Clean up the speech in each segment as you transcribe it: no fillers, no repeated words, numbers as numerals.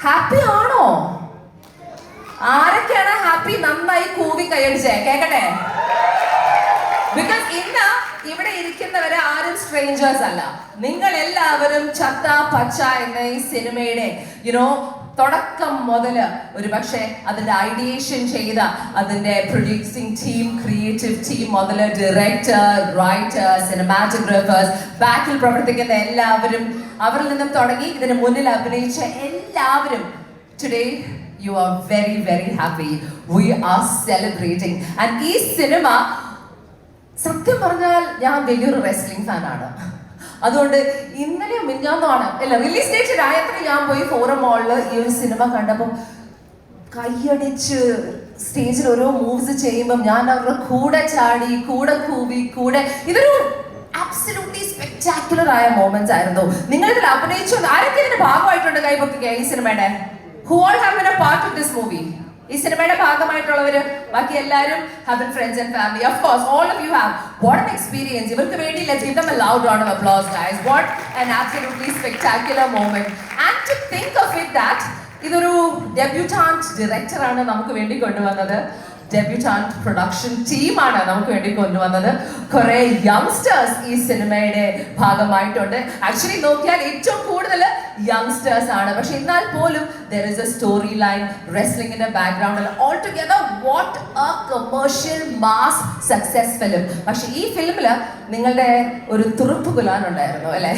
Happy ആണോ? ആരൊക്കെയാണ് happy? നന്നായി കൂവി കൈയടിച്ചേ കേക്കട്ടെ. ബിക്കോസ് ഇന്ന് ഇവിടെ ഇരിക്കുന്നവരെ ആരും സ്ട്രേഞ്ചേഴ്സ് അല്ല. നിങ്ങൾ എല്ലാവരും ചത്ത പച്ച എന്ന ഈ സിനിമയുടെ തുടക്കം മുതല് ഒരുപക്ഷെ അതിന്റെ ഐഡിയേഷൻ ചെയ്ത അതിന്റെ പ്രൊഡ്യൂസിംഗ് ടീം, ക്രിയേറ്റീവ് ടീം മുതല് ഡയറക്ടർ, റൈറ്റർ, സിനിമാറ്റോഗ്രാഫേഴ്സ്, ബാക്കിൽ പ്രവർത്തിക്കുന്ന എല്ലാവരും, അവരിൽ നിന്നും തുടങ്ങി ഇതിന് മുന്നിൽ അഭിനയിച്ച എല്ലാവരും, today you are very very happy. We are celebrating. And ഈ സിനിമ സത്യം പറഞ്ഞാൽ ഞാൻ വലിയൊരു റെസ്ലിംഗ് ഫാനാണ്. അതുകൊണ്ട് ഇന്നലെ മിഞ്ഞാന്നാണ് അല്ല റിലീസ് ഡേറ്റ് ആയപ്പോൾ ഞാൻ പോയി ഫോറം മോളിൽ ഈ ഒരു സിനിമ കണ്ടപ്പോൾ കൈയടിച്ച് സ്റ്റേജിൽ ഓരോ മൂവ്സ് ചെയ്യുമ്പോൾ ഞാൻ അവരുടെ കൂടെ ചാടി, കൂടെ കൂവി, കൂടെ ഇതൊരു ആബ്സല്യൂട്ട്ലി സ്പെക്ടാക്കുലർ ആയ മൊമെന്റ്സ് ആയിരുന്നു. നിങ്ങൾ ഇതിൽ അഭിനയിച്ചു ആരൊക്കെ ഇതിന്റെ ഭാഗമായിട്ടുണ്ട്? കൈപൊക്കുക ഈ സിനിമയുടെ. Who all have been a part of this movie? ഈ സിനിമയുടെ ഭാഗമായിട്ടുള്ളവര് ബാക്കി എല്ലാവരും have been friends and family. Of course, all of you have. What an experience. ഇവർക്ക് വേണ്ടി let's give them a loud round of applause, guys. What an absolutely spectacular moment. And to think of it that ഇതൊരു ഡെബ്യൂട്ടാന്റ് director ആണ് നമുക്ക് വേണ്ടി കൊണ്ടുവന്നത്, ഡെബ്യൂട്ടാന്റ് production ടീമാണ് നമുക്ക് വേണ്ടി കൊണ്ടുവന്നത്. കുറെ യങ്സ്റ്റേഴ്സ് ഈ സിനിമയുടെ ഭാഗമായിട്ടുണ്ട്. ആക്ച്വലി നോക്കിയാൽ ഏറ്റവും കൂടുതൽ യങ്സ്റ്റേഴ്സ് ആണ്. പക്ഷെ എന്നാൽ പോലും there is a storyline, wrestling-ന്റെ ബാക്ക്ഗ്രൗണ്ടിൽ all together what a commercial mass success film. പക്ഷെ ഈ ഫിലിമില് നിങ്ങളുടെ ഒരു തുറുപ്പ് കുലാൻ ഉണ്ടായിരുന്നു അല്ലെ,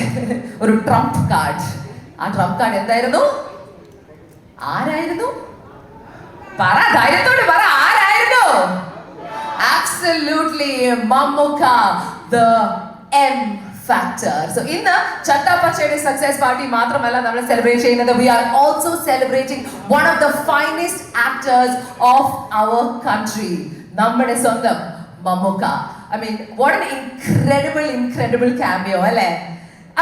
ഒരു ട്രംപ് കാർഡ്. ആ ട്രംപ് കാർഡ് എന്തായിരുന്നു? ആരായിരുന്നു? പറ, ധൈര്യത്തോടെ പറ, ആരായിരുന്നു? Absolutely Mammootka, the M factor. So ഇന്ന് ചട്ടപ്പച്ചയുടെ സക്സസ് പാർട്ടി മാത്രമല്ല നമ്മൾ സെലിബ്രേറ്റ് ചെയ്യുന്നത്, we are also celebrating one of the finest actors of our country, നമ്മുടെ സ്വന്തം Mammukka. I mean, what an incredible cameo അല്ലേ?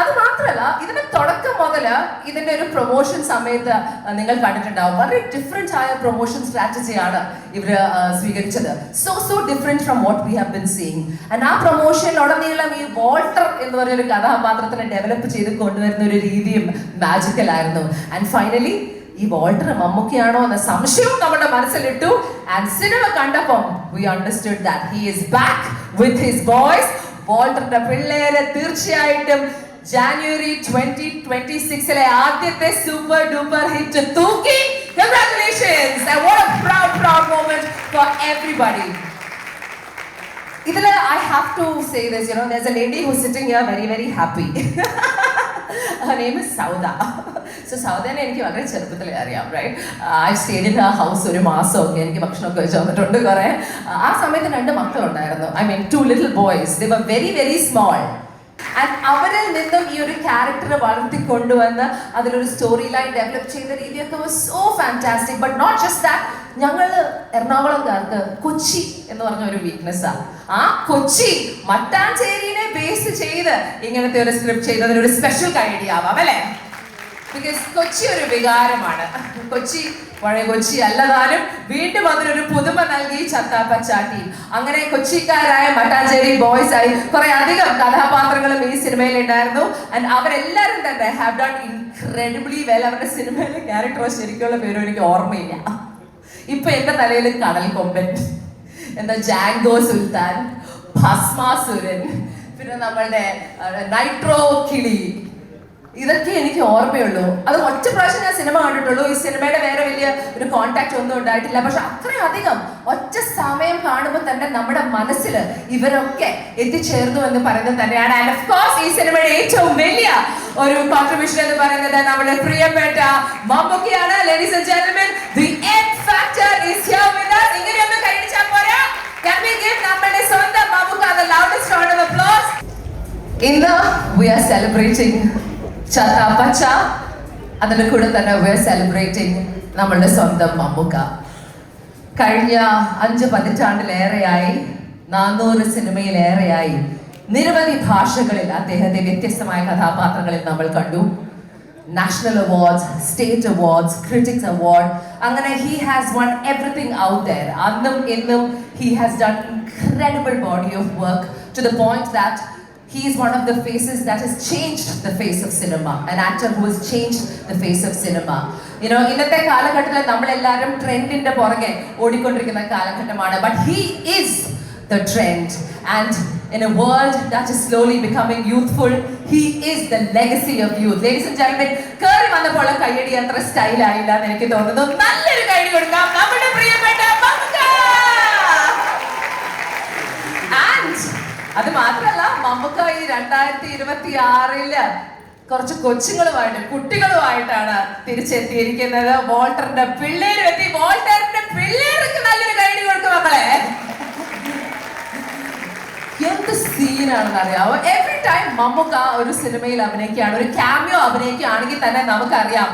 അത് മാത്രമല്ല ഇതിന്റെ തുടക്കം മുതല് ഇതിന്റെ ഒരു പ്രൊമോഷൻ സമയത്ത് നിങ്ങൾ കണ്ടിട്ടുണ്ടാവും, വളരെ ഡിഫറെന്റ് ആയ പ്രൊമോഷൻ സ്ട്രാറ്റജിയാണ് ഇവര് സ്വീകരിച്ചത്. So different from what we have been seeing. And ആ പ്രൊമോഷൻ ഉടനീളം ഈ വാൾട്ടർ എന്ന് പറഞ്ഞൊരു കഥാപാത്രത്തിനെ ഡെവലപ്പ് ചെയ്ത് കൊണ്ടുവരുന്ന ഒരു രീതിയും മാജിക്കൽ ആയിരുന്നു. ആൻഡ് ഫൈനലി ഈ വാൾട്ടർ മമ്മൂക്കയാണോ എന്ന സംശയവും നമ്മുടെ മനസ്സിലിട്ടു. ആൻഡ് സിനിമ കണ്ടപ്പം we understood that he is back with his boys. വാൾട്ടറിന്റെ പിള്ളേരെ തീർച്ചയായിട്ടും ജാനുവരി 2026 ആദ്യത്തെ സൂപ്പർ ഡൂപ്പർ ഹിറ്റ് തൂക്കി. Congratulations and what a proud moment for everybody. ഇതില് I have to say this, there's a lady who's sitting here very happy. Her name is Sauda. So സൗദനെ എനിക്ക് വളരെ ചെറുപ്പത്തിൽ അറിയാം, right? I stayed in her house ഒരു മാസമൊക്കെ എനിക്ക് ഭക്ഷണമൊക്കെ വെച്ച് തന്നിട്ടുണ്ട് കുറെ. ആ സമയത്ത് 2 മക്കളുണ്ടായിരുന്നു. I mean 2 little boys. They were very small. And അവരിൽ നിന്നും ഈ ഒരു ക്യാരക്ടർ വളർത്തിക്കൊണ്ടുവന്ന് അതിലൊരു സ്റ്റോറി ലൈൻ ഡെവലപ്പ് ചെയ്യുന്ന രീതിയൊക്കെ so fantastic. But not just that, ഞങ്ങൾ എറണാകുളംകാർക്ക് കൊച്ചി എന്ന് പറഞ്ഞ ഒരു വീക്ക്നെസ്സാണ്. ആ കൊച്ചി മട്ടാഞ്ചേരിനെ ബേസ് ചെയ്ത് ഇങ്ങനത്തെ ഒരു സ്ക്രിപ്റ്റ് ചെയ്തതിന് ഒരു സ്പെഷ്യൽ ഐഡിയ ആവാം അല്ലേ? ബിക്കോസ് കൊച്ചി ഒരു വികാരമാണ്. കൊച്ചി പഴയ കൊച്ചി അല്ലതാനും വീണ്ടും അതിനൊരു പുതുമ നൽകി ചത്താപ്പച്ച ടീം. അങ്ങനെ കൊച്ചിക്കാരായ മട്ടാഞ്ചേരി ബോയ്സ് ആയി കുറെ അധികം കഥാപാത്രങ്ങളും ഈ സിനിമയിൽ ഉണ്ടായിരുന്നു. ആൻഡ് അവരെല്ലാവരും തന്നെ ഹാവ് ഡൺ ഇൻക്രെഡിബിളി വെൽ. അവരുടെ സിനിമയിലെ ക്യാരക്ടറോ ശരിക്കുള്ള പേരോ എനിക്ക് ഓർമ്മയില്ല. ഇപ്പൊ എന്റെ തലയിൽ കടൽ കൊമ്പൻ, എന്താ ജാങ്കോ സുൽത്താൻ, ഭസ്മാസുരൻ, പിന്നെ നമ്മളുടെ നൈട്രോ കിളി, ഇതൊക്കെ എനിക്ക് ഓർമ്മയുള്ളൂ. അത് ഒറ്റ പ്രാവശ്യം ഞാൻ സിനിമ കണ്ടിട്ടുള്ളൂ. ഈ സിനിമയുടെ വേറെ വലിയ ഒരു കോണ്ടാക്ട് ഒന്നും ഉണ്ടായിട്ടില്ല. പക്ഷെ അത്രയും അധികം ഒറ്റ സമയം കാണുമ്പോൾ തന്നെ നമ്മുടെ മനസ്സിൽ ഇവരൊക്കെ എത്തിച്ചേർന്നു എന്ന് പറയുന്നത് തന്നെയാണ്. ആൻഡ് ഓഫ് കോഴ്സ് ഈ സിനിമയുടെ ഏറ്റവും വലിയ ഒരു കോൺട്രിബ്യൂഷൻ എന്ന് പറയുന്നത് നമ്മുടെ പ്രിയപ്പെട്ട മമ്മൂക്കയാണ്. Ladies and gentlemen, the M factor is here with us. ഇങ്ങനെയൊന്ന് കൈയടിച്ചാൽ പോരാ. Can we give നമ്മുടെ സ്വന്തം Mammukka the loudest round of applause? ഇന്ന് we are celebrating ചത്താപ്പച്ച. അതിന്റെ കൂടെ തന്നെ we are celebrating നമ്മളുടെ സ്വന്തം മമ്മൂക്ക. കഴിഞ്ഞ 5 പതിറ്റാണ്ടിലേറെയായി, 400 സിനിമയിലേറെയായി നിരവധി ഭാഷകളിൽ അദ്ദേഹത്തെ വ്യത്യസ്തമായ കഥാപാത്രങ്ങളിൽ നമ്മൾ കണ്ടു. National awards, state awards, critics award, അങ്ങനെ he has won everything out there. അന്നും ഇന്നും he has done incredible body of work to the point that he is one of the faces that has changed the face of cinema, an actor who has changed the face of cinema. You know, ഇന്നത്തെ കാലഘട്ടത്തിൽ നമ്മളെല്ലാവരും ട്രെൻഡിന്റെ പുറകെ ഓടിക്കൊണ്ടിരിക്കുന്ന കാലഘട്ടമാണ്, but he is the trend, and in a world that is slowly becoming youthful, he is the legacy of youth. Ladies and gentlemen, കേറി വന്നപ്പോൾ കയ്യടി അത്ര സ്റ്റൈൽ ആയില്ല എന്ന് എനിക്ക് തോന്നുന്നു. നല്ലൊരു കൈ കൊടുക്കാം നമ്മുടെ പ്രിയപ്പെട്ട മമ്മൂക്ക. And അത് മാത്രമല്ല, മമ്മൂക്ക ഈ 2026 കുറച്ച് കുട്ടികളുമായിട്ടാണ് തിരിച്ചെത്തിയിരിക്കുന്നത്. വോൾട്ടറിന്റെ പിള്ളേരും എത്തി. വോൾട്ടറിന്റെ പിള്ളേർക്ക് നല്ലൊരു കൈഡി കൊടുക്കും മക്കളെ. എന്ത് സീനാണെന്ന് അറിയാമോ? എവറി ടൈം മമ്മൂക്ക ഒരു സിനിമയിൽ അഭിനയിക്കുകയാണ്, ഒരു ക്യാമിയോ അഭിനയിക്കുകയാണെങ്കിൽ തന്നെ നമുക്കറിയാം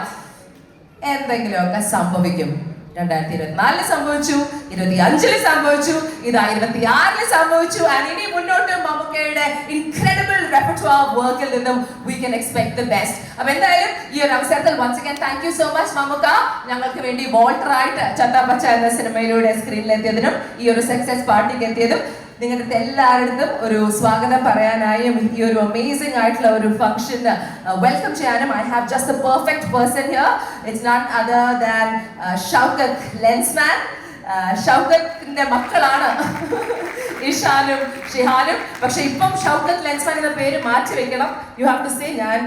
എന്തെങ്കിലുമൊക്കെ സംഭവിക്കും. 2024 സംഭവിച്ചു, 2025 സംഭവിച്ചു, ഇതാ 2026 സംഭവിച്ചു. ഇനി മുന്നോട്ട് മമ്മൂക്കയുടെ ഇൻക്രെഡിബിൾ റെപ്പർട്ടോർ വർക്കിൽ നിന്നും we can expect the best. അപ്പോൾ എന്തായാലും ഈ ഒരു അവസരത്തിൽ once again thank you so much Mammukka, ഞങ്ങൾക്ക് വേണ്ടി വോൾട്ടർ ആയിട്ട് ചത്താപ്പച്ച എന്ന സിനിമയിലൂടെ സ്ക്രീനിൽ എത്തിയതിനും ഈ ഒരു സക്സസ് പാർട്ടിക്ക് എത്തിയതും നിങ്ങളുടെ എല്ലാവരുടെയും ഒരു സ്വാഗതം പറയാനായും ഈ ഒരു അമേസിംഗ് ആയിട്ടുള്ള ഒരു ഫംഗ്ഷൻ വെൽക്കം ചെയ്യാനും I have just the perfect person here. It's not other than Shoukath Lensman. ഷൗക്കത്തിന്റെ മക്കളാണ് ഇഷാനും ഷിഹാനും. പക്ഷെ ഇപ്പം ഷൗക്കത്ത് ലെൻസ്മാൻ എന്ന പേര് മാറ്റി വെക്കണം. യു ഹാവ് ടു സേ ഞാൻ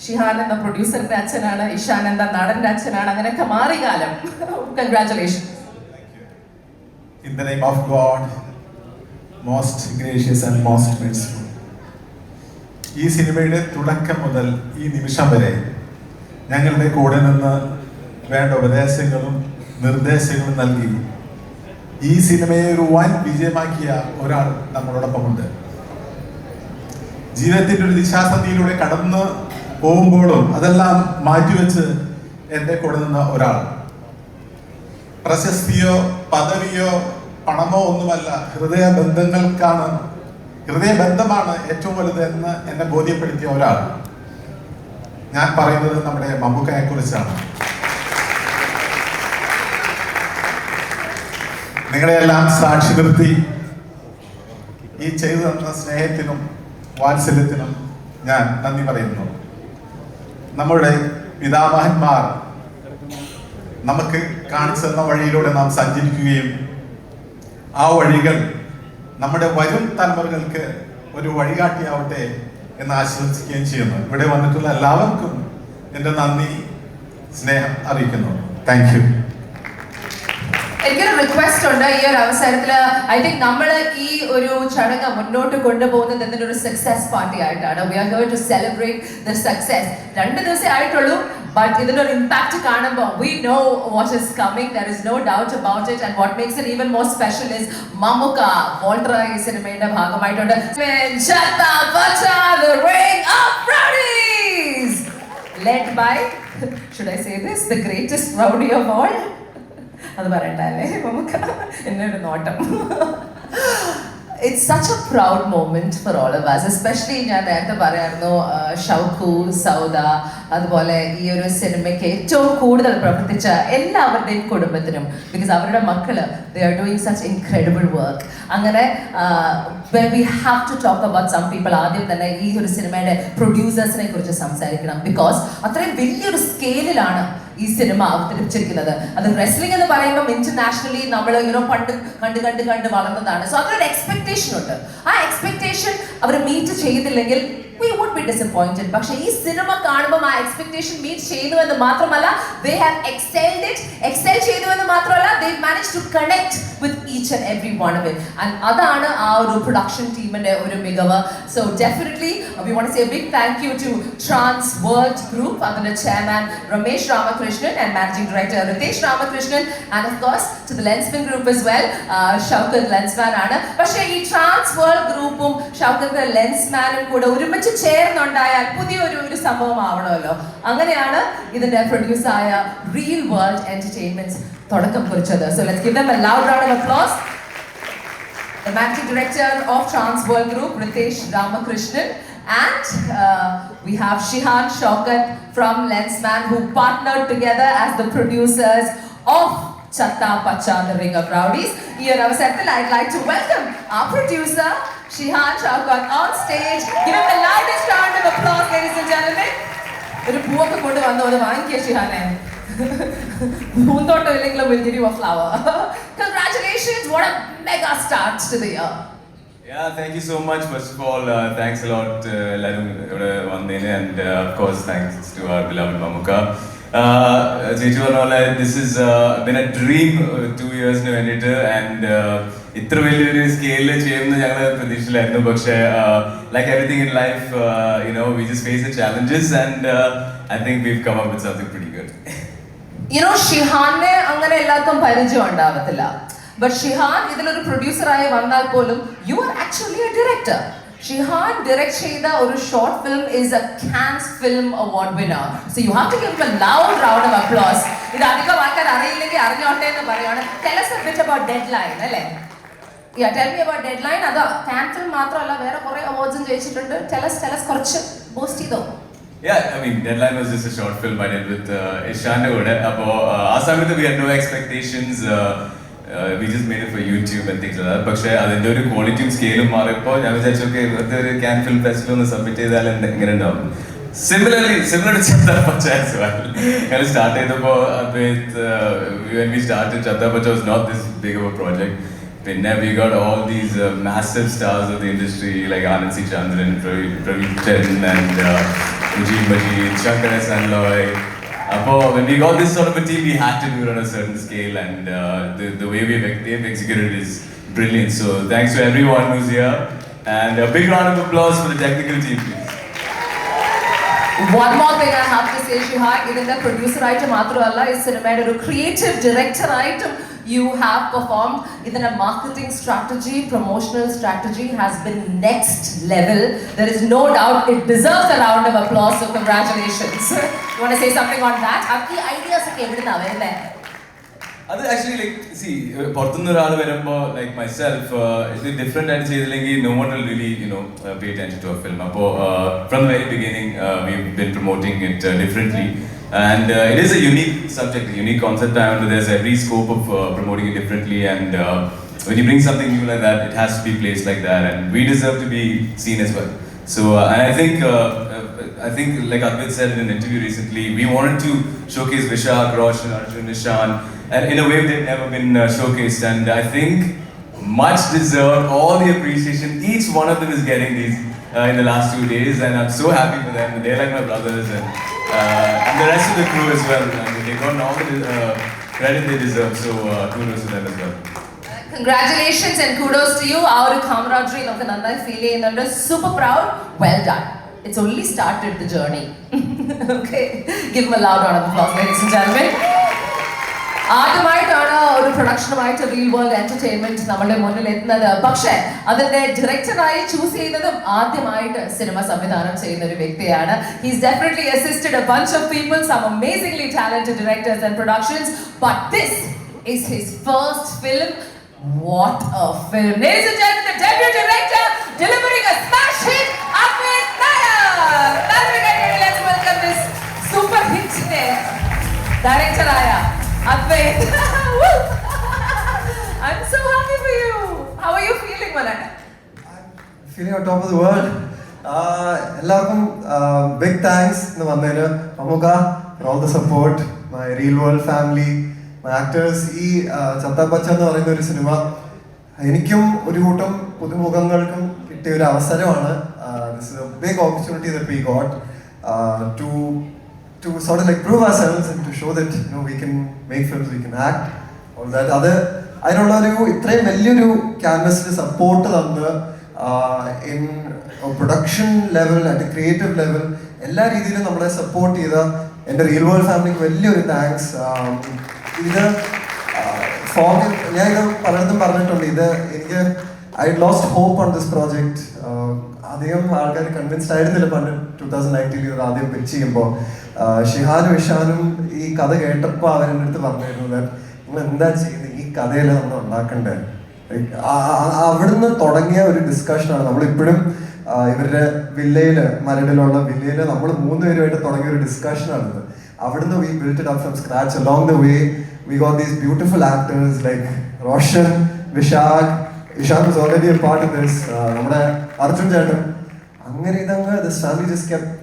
ഷിഹാൻ എന്ന പ്രൊഡ്യൂസറിന്റെ അച്ഛനാണ്, ഇഷാൻ എന്ന നടന്റെ അച്ഛനാണ്. അങ്ങനെയൊക്കെ മാറി കാലം. Congratulation. In the name of God, most gracious and most merciful. ഈ സിനിമയുടെ തുടക്കം മുതൽ ഈ നിമിഷം വരെ ഞങ്ങളുടെ കൂടെ നിന്ന് വേണ്ട ഉപദേശങ്ങളും നിർദ്ദേശങ്ങളും നൽകി ഈ സിനിമയെ ഒരു വൻ വിജയമാക്കിയ ഒരാൾ നമ്മളോടൊപ്പമുണ്ട്. ജീവിതത്തിന്റെ ഒരു ദിശാസന്ധിയിലൂടെ കടന്നു പോകുമ്പോഴും അതെല്ലാം മാറ്റിവെച്ച് എൻ്റെ കൂടെ നിന്ന ഒരാൾ. പ്രശസ്തിയോ പദവിയോ പണമോ ഒന്നുമല്ല, ഹൃദയബന്ധമാണ് ഏറ്റവും വലുത് എന്ന് എന്നെ ബോധ്യപ്പെടുത്തിയ ഒരാൾ. ഞാൻ പറയുന്നത് നമ്മുടെ മമ്മൂക്കയെ കുറിച്ചാണ്. നിങ്ങളെല്ലാം സാക്ഷി നിർത്തി ഈ ചെയ്തു തന്ന സ്നേഹത്തിനും വാത്സല്യത്തിനും ഞാൻ നന്ദി പറയുന്നു. നമ്മുടെ പിതാമഹന്മാർ നമുക്ക് കാണിച്ചു തന്ന വഴിയിലൂടെ നാം സഞ്ചരിക്കുകയും ആ വഴികൾ നമ്മുടെ വരും തലമുറകൾക്ക് ഒരു വഴികാട്ടിയാവട്ടെ എന്ന് ആശംസിക്കുകയും ചെയ്യുന്നു. ഇവിടെ വന്നിട്ടുള്ള എല്ലാവർക്കും എൻ്റെ നന്ദി, സ്നേഹം അറിയിക്കുന്നു. Thank you. എനിക്കൊരു റിക്വസ്റ്റ് ഉണ്ട് ഈ ഒരു അവസരത്തിൽ. ഐ തിങ്ക് നമ്മൾ ഈ ഒരു ചടങ്ങ് മുന്നോട്ട് കൊണ്ടുപോകുന്നത് എന്തിന്റെ ഒരു സക്സസ് പാർട്ടി ആയിട്ടാണ്. We are going to celebrate the success. 2 ദിവസമേ ആയിട്ടുള്ളൂ, but ഇതിന്റെ ഒരു ഇമ്പാക്ട് കാണുമ്പോൾ we know what is coming, there is no doubt about it, and what makes it even more special is Mammukka Walter ഈ സിനിമയുടെ ഭാഗമായിട്ടുണ്ട്. The Ring of Rowdies, led by, should I say this, the greatest rowdy of all. അത് പറയണ്ടല്ലേ മമ്മൂക്ക, എന്നെ ഒരു നോട്ടം. It's such a proud moment for all of us, especially ഞാൻ നേരത്തെ പറയായിരുന്നു ഷൗക്കു, സൗദ, അതുപോലെ ഈ ഒരു സിനിമയ്ക്ക് ഏറ്റവും കൂടുതൽ പ്രവർത്തിച്ച എല്ലാവരുടെയും കുടുംബത്തിനും, ബിക്കോസ് അവരുടെ മക്കള് they are doing such incredible work. അങ്ങനെ when we have to talk about some people, ആദ്യം തന്നെ ഈ ഒരു സിനിമയുടെ പ്രൊഡ്യൂസേഴ്സിനെ കുറിച്ച് സംസാരിക്കണം. ബിക്കോസ് അത്രയും വലിയൊരു സ്കെയിലിലാണ് ഈ സിനിമ അവതരിപ്പിച്ചിരിക്കുന്നത്. അത് റെസ്ലിംഗ് എന്ന് പറയുമ്പോൾ ഇന്റർനാഷണലി നമ്മൾ കണ്ട് വളർന്നതാണ്. സോ അതൊരു എക്സ്പെക്ടേഷൻ ഉണ്ട്. ആ എക്സ്പെക്ടേഷൻ അവർ മീറ്റ് ചെയ്തില്ലെങ്കിൽ we would be disappointed. പക്ഷേ ഈ സിനിമ കാണുമ്പോൾ ആ എക്സ്പെക്ടേഷൻ മീറ്റ് ചെയ്യുന്നു എന്ന് മാത്രമല്ല, they have excel ചെയ്തു എന്ന് മാത്രമല്ല, they managed to connect with each and every one of it. And അതാണ് ആ ഒരു പ്രൊഡക്ഷൻ ടീമിന്റെ ഒരു മികവ്. So definitely we want to say a big thank you to Trans World Group, അതിന്റെ chairman Ramesh Ramakrishnan and managing director Ritesh Ramakrishnan, and of course to the Lensman Group as well. Shaukat Lensman ആണ്. പക്ഷേ ഈ Trans World Groupും Shoukath ലെൻസ്മാനും കൂടെ ഒരുമിച്ച് ചേർന്നുണ്ടായാൽ പുതിയൊരു സംഭവം ആവണമല്ലോ. അങ്ങനെയാണ് ഇതിന്റെ പ്രൊഡ്യൂസറായ റിയൽ വേൾഡ് എന്റർടൈൻമെന്റ്സ് തുടക്കം കുറിച്ചത്. So let's give them a loud round of applause. The managing director of Trans World Group, Ritesh Ramakrishnan, and we have Shihan Shaukat from Lensman, who partnered together as the producers of Chatta Pacha, The Ring of Rowdies. Here, I'd like to welcome our producer, Shihan Shaukat on stage. Give him the loudest round of applause, ladies and gentlemen. ഒരു പൂവൊക്കെ കൊണ്ട് വന്നു അത് വാങ്ങിക്കുക ഷിഹാനെ. പൂന്തോട്ടം ഇല്ലെങ്കിലും will give you a flower. Congratulations, what a mega start to the year. Yeah, thank you so much. First of all, thanks a lot, എല്ലാവരും ഇവിടെ വന്നതിന്, and of course thanks to our beloved Mamuka. ചേച്ചി പറഞ്ഞ പോലെ this is been a dream 2 years വേണ്ടിയിട്ട്, and ഇത്ര വലിയൊരു സ്കെയിലിൽ ചെയ്യുമെന്ന് ഞങ്ങൾ പ്രതീക്ഷയിലായിരുന്നു. പക്ഷേ like everything in life, we just face the challenges, and I think we've come up with something pretty good. ഷിഹാനെ അങ്ങനെ എല്ലാവർക്കും പരിചയം ഉണ്ടാവത്തില്ല. But Shihan, ഇതിലൊരു പ്രൊഡ്യൂസറായി വന്നാൽ പോലും you are actually a director. Shihan direct ചെയ്ത ഒരു short film is a Cannes Film Award winner. So you have to give him a loud round of applause. ഇത് അധികം ആൾക്കാർ അറിയില്ലെങ്കിൽ അറിഞ്ഞോട്ടെ എന്ന് പറയുകയാണ്. Tell us a bit about Deadline, അല്ലേ? Yeah, tell me about Deadline. അത് Cannes film മാത്രമല്ല വേറെ കുറേ അവാർഡ്സും ജയിച്ചിട്ടുണ്ട്. Tell us കുറച്ച് ബൂസ്റ്റ് ചെയ്തോ. Yeah, I mean, Deadline was just a short film I did with Ishanta Gode. അപ്പോൾ ആ സമയത്ത് we had no expectations. We just made it for YouTube and things like that. പക്ഷേ അതിൻ്റെ ഒരു ക്വാളിറ്റിയും സ്കെയിലും മാറിയപ്പോൾ ഞാൻ വിചാരിച്ചൊക്കെ ഇവിടുത്തെ ഒരു Cannes Film Festival ഒന്ന് സബ്മിറ്റ് ചെയ്താൽ എങ്ങനെ ഉണ്ടാവും. Similar to Chatta Pacha as well. ഞങ്ങൾ സ്റ്റാർട്ട് ചെയ്തപ്പോൾ when we started, Chatta Pacha was not this big of a project. പിന്നെ we got all these massive stars of the industry like Anand C. Chandran, Praveen Chen, and Ujit Majid, Shankar S. Anloy. When we got this sort of a team, we had to do it on a certain scale, and the way they've executed is brilliant. So thanks to everyone who's here, and a big round of applause for the technical team, please. One more thing I have to say, Shihan, ഇതിന്റെ producer ആയിട്ട് മാത്രമല്ല ഈ സിനിമയുടെ ഒരു creative director ആയിട്ടും you have performed. ഇതിന്റെ marketing strategy, promotional strategy has been next level. There is no doubt it deserves a round of applause, so congratulations. You want to say something on that? आपकी ideas ഒക്കെ എവിടുന്നാ വരുന്നേ? അത് actually like C പുറത്തുനിന്ന് ഒരാൾ വരുമ്പോൾ like myself ഇത് different ആയിട്ട് ചെയ്തില്ലെങ്കിൽ no one will really pay attention to a film. അപ്പോൾ from the very beginning we been promoting it differently, and it is a unique subject, a unique concept, and there's every scope of promoting it differently, and when you bring something new like that, it has to be placed like that, and we deserve to be seen as well. So and I think like Advait said in an interview recently, we wanted to showcase Vishak, Roshan, Arjun, Nishan, and in a way they've never been showcased, and I think much deserved all the appreciation each one of them is getting these in the last 2 days, and I'm so happy for them. They're like my brothers, and the rest of the crew as well. I mean, they've gotten all the credit they deserve, so kudos to them as well. Congratulations and kudos to you. Our camaraderie നമുക്ക് നന്നായി feel ചെയ്യുന്നുണ്ട്. Super proud. Well done. It's only started the journey. Okay. Give him a loud round of applause, ladies and gentlemen. ആദ്യമായിട്ടാണ് ഒരു പ്രൊഡക്ഷനുമായിട്ട് real world entertainment നമ്മുടെ മുന്നിൽ എത്തുന്നത്. പക്ഷേ അതിന്റെ ഡയറക്ടറായി ചൂസ് ചെയ്യുന്നതും ആദ്യമായിട്ട് സിനിമ സംവിധാനം ചെയ്യുന്ന ഒരു വ്യക്തിയാണ്. He's definitely assisted a bunch of people, some amazingly talented directors and productions, but this is his first film. What a film! Ladies and gentlemen, the debut director delivering a smash hit, Advait Nair. Let's welcome this super hit director Aya. Advait. I'm so happy for you. How are you feeling, Manan? I'm feeling on top of the world. എല്ലാവർക്കും big thanks എന്ന് വന്നതിന്. Mamuka for all the support, my real world family, my actors. ഈ ചത്ത പച്ച എന്ന് പറയുന്ന ഒരു cinema എനിക്കും ഒരു കൂട്ടം പുതുമുഖങ്ങൾക്കും കിട്ടിയ ഒരു അവസരമാണ്. This is a big opportunity that we got to sort of like prove ourselves and to show that we can make films, we can act, all that. അതിനുള്ള ഒരു ഇത്രയും വലിയൊരു ക്യാൻവസിൽ സപ്പോർട്ട് തന്ന് in production level at creative level എല്ലാ രീതിയിലും നമ്മളെ support ചെയ്ത എൻ്റെ റിയൽ വേൾഡ് ഫാമിലിക്ക് വലിയൊരു താങ്ക്സ്. ഇത് ഞാൻ ഇത് പലയിടത്തും പറഞ്ഞിട്ടുണ്ട്, ഇത് എനിക്ക് I lost hope on this project. അധികം ആൾക്കാർ കൺവിൻസ്ഡ് ആയിരുന്നില്ല പണ്ട് 2019 ഇത് ആദ്യം പിച്ച് ചെയ്യുമ്പോൾ. ഷിഹാനും ഇഷാനും ഈ കഥ കേട്ടപ്പോൾ അവരെൻ്റെ അടുത്ത് പറഞ്ഞിരുന്നു നിങ്ങൾ എന്താ ചെയ്യുന്നത്, ഈ കഥയിൽ നമ്മൾ ഉണ്ടാക്കണ്ടേ. അവിടുന്ന് തുടങ്ങിയ ഒരു ഡിസ്കഷനാണ്. നമ്മളിപ്പോഴും ഇവരുടെ വില്ലയിൽ മരടിലുള്ള വില്ലയിൽ നമ്മൾ 3 പേരുമായിട്ട് തുടങ്ങിയ ഒരു ഡിസ്കഷനാണിത്. അവിടുന്ന് we built it up from scratch. Along the way we got these beautiful actors like Roshan, Vishakh, Ishan was already a part of this. നമ്മുടെ അർജുൻ ചേട്ടൻ അങ്ങനെ ഇതങ്ങ് this family just kept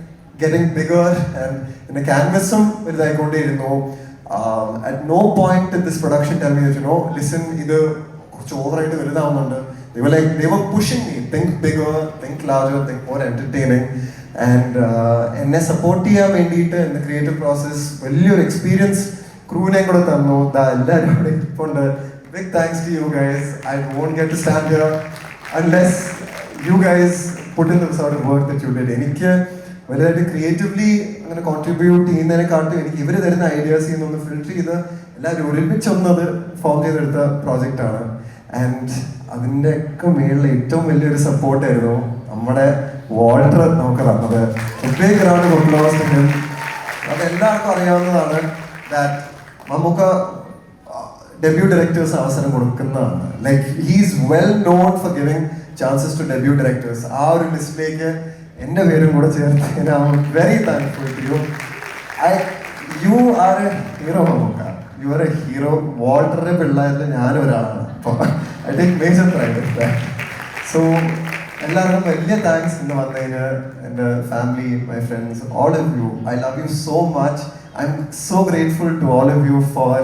getting bigger and പിന്നെ ക്യാൻവസും വലുതായിക്കൊണ്ടേയിരുന്നു. At no point did this production tell me that, you know, listen, ഇത് കുറച്ച് ഓവറായിട്ട് വലുതാവുന്നുണ്ട്. They were pushing me, think bigger, think larger, think more entertaining. And എന്നെ support ചെയ്യാൻ വേണ്ടിയിട്ട് in the creative process വലിയൊരു experience ക്രൂവിനെ കൂടെ തന്നു. എല്ലാവരും ഇവിടെ ഇരിപ്പുണ്ട്. Big thanks to you guys. I won't get to stand here unless you guys put in the sort of work that you did. എനിക്ക് വലുതായിട്ട് ക്രിയേറ്റീവ്ലി അങ്ങനെ കോൺട്രിബ്യൂട്ട് ചെയ്യുന്നതിനെക്കാട്ടും എനിക്ക് ഇവർ തരുന്ന ഐഡിയാസ് ചെയ്യുന്നൊന്ന് ഫിൽട്ടർ ചെയ്ത് എല്ലാവരും ഒരുമിച്ചൊന്നത് ഫോം ചെയ്തെടുത്ത പ്രോജക്റ്റാണ്. ആൻഡ് അതിൻ്റെ ഒക്കെ മേളിൽ ഏറ്റവും വലിയൊരു സപ്പോർട്ടായിരുന്നു നമ്മുടെ വാൾട്ടർ നമുക്ക് തന്നത്. Big round of applause to him. അതെല്ലാവർക്കും അറിയാവുന്നതാണ് ദാറ്റ് മമ്മൂക്ക ഡെബ്യൂ ഡയറക്ടേഴ്സ് അവസരം കൊടുക്കുന്നതാണ്. Like he's well known for giving chances to debut directors. ആ ഒരു ലിസ്റ്റിലേക്ക് എൻ്റെ പേരും കൂടെ ചേർത്ത് I am very thankful to you. You are a hero Mammookka. You are a hero. വാൾട്ടറിന്റെ പിള്ളേരിൽ ഞാനൊരാളാണ്. അപ്പോൾ I take major pride in that. So എല്ലാവർക്കും വലിയ താങ്ക്സ് ഇന്ന് വന്നതിന്. എൻ്റെ family, my friends, all of you, I love you so much. I am so grateful to all of you for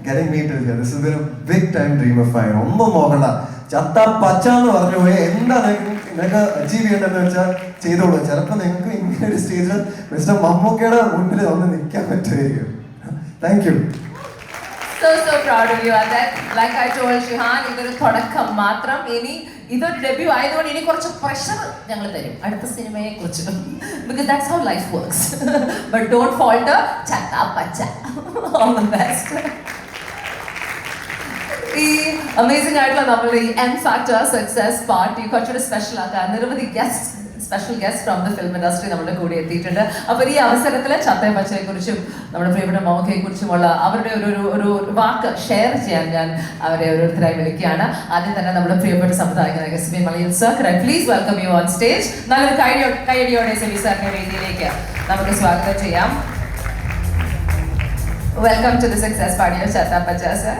getting me till here. This has been a big time dream of mine. ഒന്നും നോക്കണ്ട, ചത്ത പച്ച എന്ന് പറഞ്ഞു പോയി എന്താ നിങ്ങൾക്ക് achieve ചെയ്യേണ്ടതെന്ന് വെച്ചാൽ ചെയ്തോളൂ. ചിലപ്പോൾ നിങ്ങൾക്ക് ഇങ്ങനെ ഒരു സ്റ്റേജിൽ മിസ്റ്റർ മമ്മൂക്കയുടെ മുന്നിൽ ഒന്ന് നിൽക്കാൻ പറ്റുമായിരിക്കും. Thank you. So proud of you. And that, like I told Shihan, ഇതൊരു തുടക്കം മാത്രം. ഇനി ഇതൊരു ഡെബ്യൂ ആയതുകൊണ്ട് ഇനി കുറച്ച് പ്രഷർ ഞങ്ങൾ തരും അടുത്ത സിനിമയെ കുറിച്ച്. Because that's how life works. But don't falter. ചത്ത പച്ച. All the best. ഈ അമേസിംഗ് ആയിട്ടുള്ള നമ്മളുടെ ഈ എം ഫാക്ടർ സക്സസ് പാർട്ടി കുറച്ചുകൂടി സ്പെഷ്യൽ ആക്കാൻ നിരവധി special guest from the film industry നമ്മുടെ കൂടെ എത്തിയിട്ടുണ്ട്. അപ്പോൾ ഈ അവസരത്തിൽ ചത്തയെ പച്ചയെ കുറിച്ചും നമ്മുടെ പ്രിയപ്പെട്ട മമ്മൂക്കയെ കുറിച്ചുമുള്ള അവരുടെ ഒരു വാക്ക് ഷെയർ ചെയ്യാൻ ഞാൻ അവരെ ഓരോരുത്തരായി വിളിക്കുകയാണ്. ആദ്യം തന്നെ നമ്മുടെ പ്രിയപ്പെട്ട സംവിധായകൻ S B. Malayil sir, please welcome you on stage. നല്ലൊരു കൈയടിയോടെ സെബി സാറിന്റെ വേദിയിലേക്ക് നമുക്ക് സ്വാഗതം ചെയ്യാം. Welcome to the success party of Chatha Pacha sir.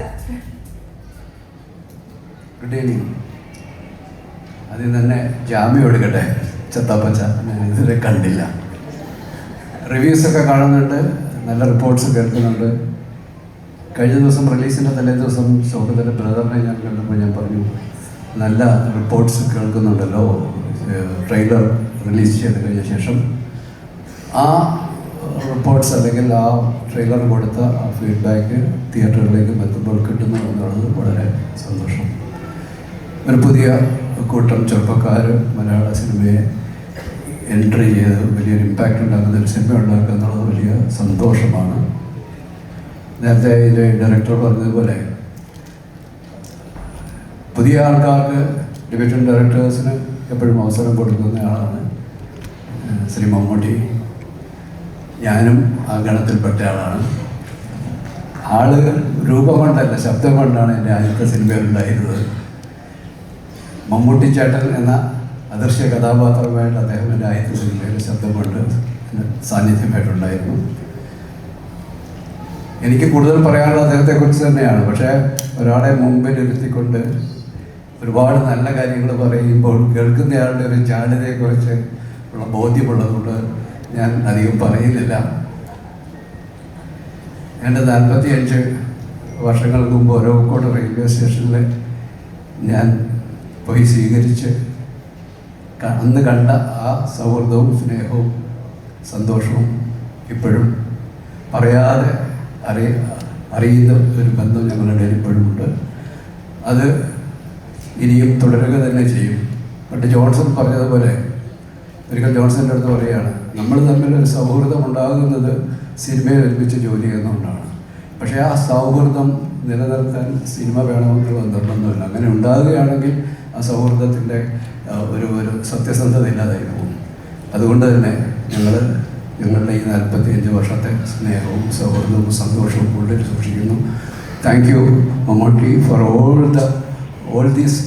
Good evening. ആദ്യം തന്നെ ജാമ്യം എടുക്കട്ടെ. ചത്താപ്പച്ച ഞാൻ ഇതുവരെ കണ്ടില്ല. റിവ്യൂസൊക്കെ കാണുന്നുണ്ട്, നല്ല റിപ്പോർട്ട്സ് കേൾക്കുന്നുണ്ട്. കഴിഞ്ഞ ദിവസം റിലീസിൻ്റെ തലേ ദിവസം ഷോക്കത്തിൻ്റെ ബ്രദറിനെ ഞാൻ കണ്ടപ്പോൾ ഞാൻ പറഞ്ഞു, നല്ല റിപ്പോർട്ട്സ് കേൾക്കുന്നുണ്ടല്ലോ ട്രെയിലർ റിലീസ് ചെയ്ത് കഴിഞ്ഞ ശേഷം. ആ റിപ്പോർട്ട്സ് അല്ലെങ്കിൽ ആ ട്രെയിലർ കൊടുത്ത ആ ഫീഡ്ബാക്ക് തിയേറ്ററുകളിലേക്ക് എത്തുമ്പോൾ കിട്ടുന്നു എന്നുള്ളത് വളരെ സന്തോഷം. ഒരു പുതിയ കൂട്ടം ചെറുപ്പക്കാർ മലയാള സിനിമയെ എൻട്രി ചെയ്ത് വലിയൊരു ഇമ്പാക്റ്റ് ഉണ്ടാക്കുന്ന ഒരു സിനിമ ഉണ്ടാക്കുക എന്നുള്ളത് വലിയ സന്തോഷമാണ്. നേരത്തെ ഇതിൻ്റെ ഡയറക്ടർ പറഞ്ഞതുപോലെ പുതിയ ആൾക്കാർക്ക് ഡിവിഷൻ ഡയറക്ടേഴ്സിന് എപ്പോഴും അവസരം കൊടുക്കുന്ന ആളാണ് ശ്രീ മമ്മൂട്ടി. ഞാനും ആ ഗണത്തിൽപ്പെട്ട ആളാണ്. ആള് രൂപം കൊണ്ടല്ല, ശബ്ദം കൊണ്ടാണ് എൻ്റെ ആദ്യത്തെ സിനിമയിലുണ്ടായിരുന്നത്. മമ്മൂട്ടി ചേട്ടൻ എന്ന അദൃശ്യ കഥാപാത്രമായിട്ട് അദ്ദേഹം എൻ്റെ ആദ്യത്തെ സിനിമയിൽ ശബ്ദം കൊണ്ട് സാന്നിധ്യമായിട്ടുണ്ടായിരുന്നു. എനിക്ക് കൂടുതൽ പറയാനുള്ളത് അദ്ദേഹത്തെക്കുറിച്ച് തന്നെയാണ്. പക്ഷേ ഒരാളെ മുമ്പിൽ ഇരുത്തിക്കൊണ്ട് ഒരുപാട് നല്ല കാര്യങ്ങൾ പറയുമ്പോൾ കേൾക്കുന്നയാളുടെ ഒരു ചാരുതയെക്കുറിച്ച് ഉള്ള ബോധ്യമുള്ളതുകൊണ്ട് ഞാൻ അധികം പറയുന്നില്ല. എൻ്റെ 45 വർഷങ്ങൾക്ക് മുമ്പ് ഒരവക്കോട് റെയിൽവേ സ്റ്റേഷനിൽ ഞാൻ പോയി സ്വീകരിച്ച് അന്ന് കണ്ട ആ സൗഹൃദവും സ്നേഹവും സന്തോഷവും ഇപ്പോഴും പറയാതെ അറിയുന്ന ഒരു ബന്ധം ഞങ്ങളുടെ ഇടയിൽ ഇപ്പോഴും ഉണ്ട്. അത് ഇനിയും തുടരുക തന്നെ ചെയ്യും. പണ്ട് ജോൺസൺ പറഞ്ഞതുപോലെ, ഒരിക്കൽ ജോൺസൻ്റെ അടുത്ത് പറയുകയാണ്, നമ്മൾ തമ്മിൽ ഒരു സൗഹൃദം ഉണ്ടാകുന്നത് സിനിമയിൽ ഒരുമിച്ച് ജോലി ചെയ്യുന്നതുകൊണ്ടാണ്. പക്ഷേ ആ സൗഹൃദം നിലനിർത്താൻ സിനിമ വേണമെന്നുള്ള നിർബന്ധമില്ല. അങ്ങനെ ഉണ്ടാകുകയാണെങ്കിൽ ആ സൗഹൃദത്തിൻ്റെ ഒരു സത്യസന്ധത ഇല്ലാതായി പോകും. അതുകൊണ്ട് തന്നെ ഞങ്ങളുടെ ഈ 45 വർഷത്തെ സ്നേഹവും സൗഹൃദവും സന്തോഷവും ഉള്ളിൽ സൂക്ഷിക്കുന്നു. Thank you Mammootty for all these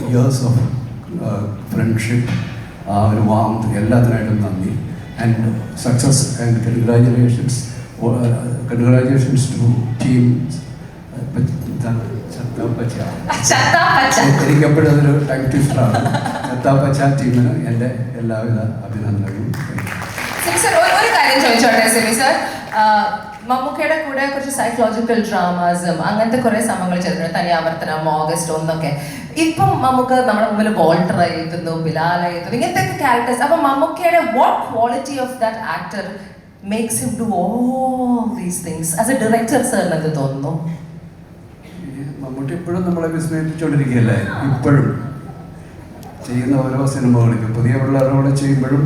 years of friendship. ആ ഒരു വാംത് എല്ലാത്തിനായിട്ടും നന്ദി. And success and congratulations to team Chathapacha. Chathapacha. എനിക്കെപ്പോഴും അതൊരു ടൈം ട്വിസ്റ്ററാണ്. ചത്താപ്പച്ച ടീമിന് എൻ്റെ എല്ലാവിധ അഭിനന്ദനങ്ങളും. സർ, ഒരു കാര്യം ചോദിച്ചോട്ടെ സിമി സർ, മമ്മൂക്കയുടെ കൂടെ കുറച്ച് സൈക്കോളജിക്കൽ ഡ്രാമാസും അങ്ങനത്തെ കുറെ സംഭവങ്ങൾ ചെയ്തിട്ടുണ്ട്. തനിയാവർത്തനം, ഓഗസ്റ്റ് ഒന്നൊക്കെ. ഇപ്പം മമ്മൂക്ക നമ്മുടെ മുമ്പിൽ വോൾട്ടർ എഴുതുന്നു, ബിലാൽ എഴുതുന്നു, ഇങ്ങനത്തെ ക്യാരക്ടേഴ്സ്. അപ്പൊ മമ്മൂക്കയുടെ what quality of that actor makes him do all these things as A director sir എന്നൊക്കെ തോന്നുന്നു? മമ്മൂട്ടി ഇപ്പോഴും നമ്മളെ വിസ്മയിപ്പിച്ചുകൊണ്ടിരിക്കുകയല്ലേ. ഇപ്പോഴും ചെയ്യുന്ന ഓരോ സിനിമകളിലും പുതിയ പിള്ളേരോടെ ചെയ്യുമ്പോഴും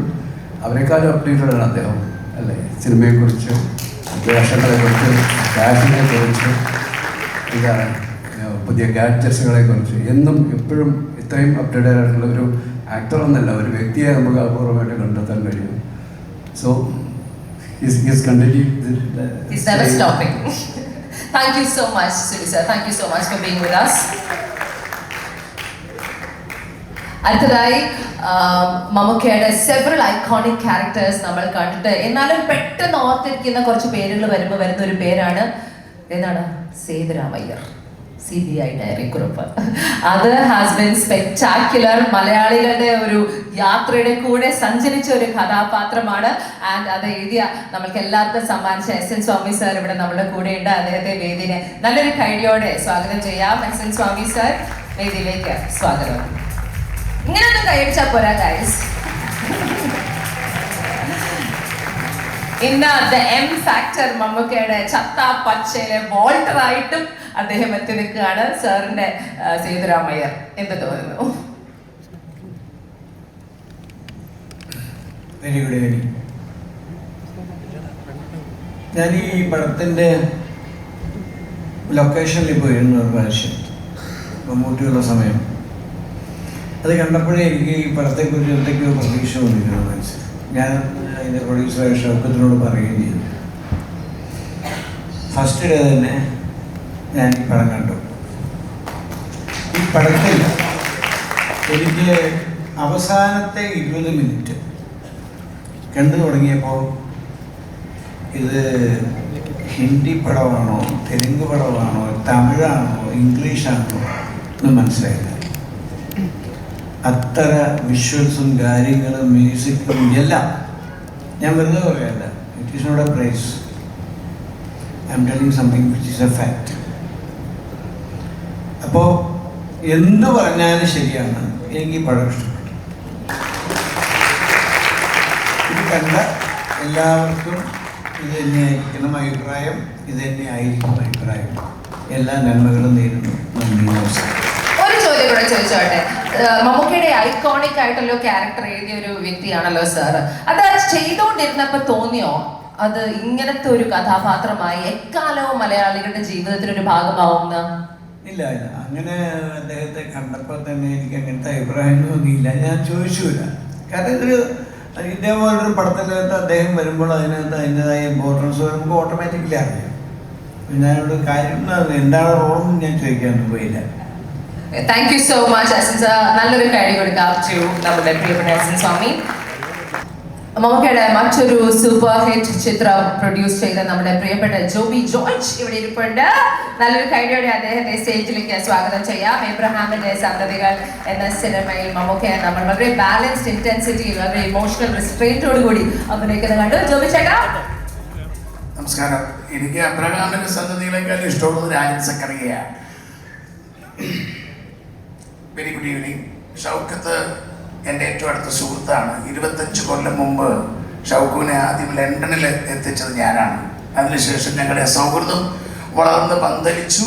അവരെക്കാളും അപ്ഡേറ്റഡ് ആണ് അദ്ദേഹം, അല്ലേ? സിനിമയെക്കുറിച്ച്, വേഷങ്ങളെക്കുറിച്ച്, ഫാഷനെക്കുറിച്ച്, എന്താണ് പുതിയ ഗാഡ്ജറ്റ്സുകളെക്കുറിച്ച് എന്നും എപ്പോഴും ഇത്രയും അപ്ഡേറ്റഡ് ആയിട്ടുള്ള ഒരു ആക്ടറൊന്നല്ല, ഒരു വ്യക്തിയെ നമുക്ക് അപൂർവമായിട്ട് കണ്ടെത്താൻ കഴിയും. So he's continued. He's never stopping. Thank you so much, Suri sir. Thank you so much for being with us. അടുത്തതായി മമ്മൂക്കയുടെ സെവറൽ ഐക്കോണിക് ക്യാരക്ടേഴ്സ് നമ്മൾ കണ്ടിട്ട് എന്നാലും പെട്ടെന്ന് ഓർത്തിരിക്കുന്ന കുറച്ച് പേരുകൾ വരുമ്പോൾ വരുന്ന ഒരു പേരാണ് ഏതാണ്? സേതുരാമയ്യർ, CBI ഡയറി കുറിപ്പ്. അത് ഹാസ് ബീൻ സ്പെക്ടാക്യുലർ. മലയാളികളുടെ ഒരു യാത്രയുടെ കൂടെ സഞ്ചരിച്ച ഒരു കഥാപാത്രമാണ്. ആൻഡ് അത് എഴുതിയ നമ്മൾക്ക് എല്ലാവർക്കും സമ്മാനിച്ച SN സ്വാമി സാർ ഇവിടെ നമ്മുടെ കൂടെയുണ്ട്. അദ്ദേഹത്തെ വേദിനെ നല്ലൊരു കൈയോടെ സ്വാഗതം ചെയ്യാം. SN സ്വാമി സാർ, വേദിയിലേക്ക് സ്വാഗതം. ഇങ്ങനെയൊന്നും കൈയടിച്ചാൽ പോരാ ഗൈസ്. ഇന്ന് ദ M ഫാക്ടർ മമ്മൂക്കയുടെ ചത്താപ്പച്ചയിലെ വോൾട്ടറായിട്ടും അദ്ദേഹം എത്തി നിൽക്കുകയാണ്. സാറിന്റെ സേതുരാമയ്യർ, എന്ത് തോന്നുന്നു? Very good evening. ഞാൻ ഈ പടത്തിൻ്റെ ലൊക്കേഷനിൽ പോയിരുന്നു ഒരു പ്രാവശ്യം, മമ്മൂട്ടിയുള്ള സമയം. അത് കണ്ടപ്പോഴേ എനിക്ക് ഈ പടത്തെക്കുറിച്ച് എന്തൊക്കെയോ പ്രതീക്ഷ തോന്നിയിരുന്നു മനസ്സിൽ. ഞാൻ അതിൻ്റെ പ്രൊഡ്യൂസറായ ഷൗക്കത്തിനോട് പറയുകയും ചെയ്തു. ഫസ്റ്റ് ഡേ തന്നെ ഞാൻ ഈ പടം കണ്ടു. ഈ പടത്തിൽ എനിക്ക് അവസാനത്തെ 20 മിനിറ്റ് കണ്ടു തുടങ്ങിയപ്പോൾ ഇത് ഹിന്ദി പടമാണോ, തെലുങ്ക് പടമാണോ, തമിഴാണോ, ഇംഗ്ലീഷാണോ എന്ന് മനസ്സിലായില്ല. അത്ര വിഷ്വൽസും കാര്യങ്ങളും മ്യൂസിക്കും എല്ലാം. ഞാൻ വെറുതെ പറയല്ല, it is not a praise. I am telling something which is a fact. അപ്പോൾ എന്തു പറഞ്ഞാലും ശരിയാണ്, എനിക്ക് ഈ പടം ഇഷ്ടപ്പെട്ടു. ഇത് കണ്ട എല്ലാവർക്കും ഇത് തന്നെയായിരിക്കണം അഭിപ്രായം, ഇത് തന്നെയായിരിക്കും അഭിപ്രായം. എല്ലാ നന്മകളും നേരുന്നു. നന്ദി, നമസ്കാരം. ഒരു ചോദ്യം കൂടെ ചോദിച്ചോട്ടെ. മമ്മൂക്കയുടെ ഐക്കോണിക് ആയിട്ടുള്ള ക്യാരക്ടർ എഴുതിയ ഒരു വ്യക്തിയാണല്ലോ സാർ. അത് ചെയ്തുകൊണ്ടിരുന്നപ്പോ തോന്നിയോ അത് ഇങ്ങനത്തെ ഒരു കഥാപാത്രമായി എക്കാലവും മലയാളികളുടെ ജീവിതത്തിലൊരു ഭാഗമാവുന്ന? ഇല്ല ഇല്ല, അങ്ങനെ അദ്ദേഹത്തെ കണ്ടപ്പോൾ തന്നെ എനിക്ക് അങ്ങനത്തെ അഭിപ്രായം തോന്നിയില്ല. ഞാൻ ചോദിച്ചില്ല. കാരണം ഇതൊരു ഇതേപോലൊരു പടത്തിനകത്ത് അദ്ദേഹം വരുമ്പോൾ അതിനകത്ത് അതിൻ്റെതായ ഇമ്പോർട്ടൻസ് നമുക്ക് ഓട്ടോമാറ്റിക്കലി അറിയാം. ഞാനോട് കാര്യം എന്താണ് റോളെന്ന് ഞാൻ ചോദിക്കാൻ പോയില്ല. Thank you so much SN sir. നല്ലൊരു കഴിവ് കൊടുക്കാം ടു നമ്മുടെ പ്രിയപ്പെട്ട SN സ്വാമി. മമ്മൂക്കയുടെ മറ്റൊരു സൂപ്പർ ഹിറ്റ് ചിത്രം പ്രൊഡ്യൂസ് ചെയ്ത നമ്മുടെ പ്രിയപ്പെട്ട ജോബി ജോർജ് ഇവിടെ ഇരിപ്പുണ്ട്. നല്ലൊരു കഴിയോടെ അദ്ദേഹത്തെ സ്റ്റേജിലേക്ക് സ്വാഗതം ചെയ്യാം. എബ്രഹാമിന്റെ സന്തതികൾ എന്ന സിനിമയിൽ മമ്മൂക്കയെ നമ്മൾ വളരെ ബാലൻസ്ഡ് ഇന്റൻസിറ്റി, വളരെ ഇമോഷണൽ റിസ്ട്രെയിൻറ്റോട് കൂടി അഭിനയിക്കുന്നത് കണ്ടു. ജോബി ചേട്ടാ നമസ്കാരം. എനിക്ക് അബ്രഹാമിന്റെ സന്തതികളെക്കാൾ ഇഷ്ടമുള്ളത് രാജൻ സക്കറിയയാണ്. Very good evening. ഷൗക്കത്ത് എൻ്റെ ഏറ്റവും അടുത്ത സുഹൃത്താണ്. 25 കൊല്ലം മുമ്പ് ഷൗക്കുവിനെ ആദ്യം ലണ്ടനിൽ എത്തിച്ചത് ഞാനാണ്. അതിനുശേഷം ഞങ്ങളുടെ സൗഹൃദം വളർന്ന് പന്തലിച്ചു.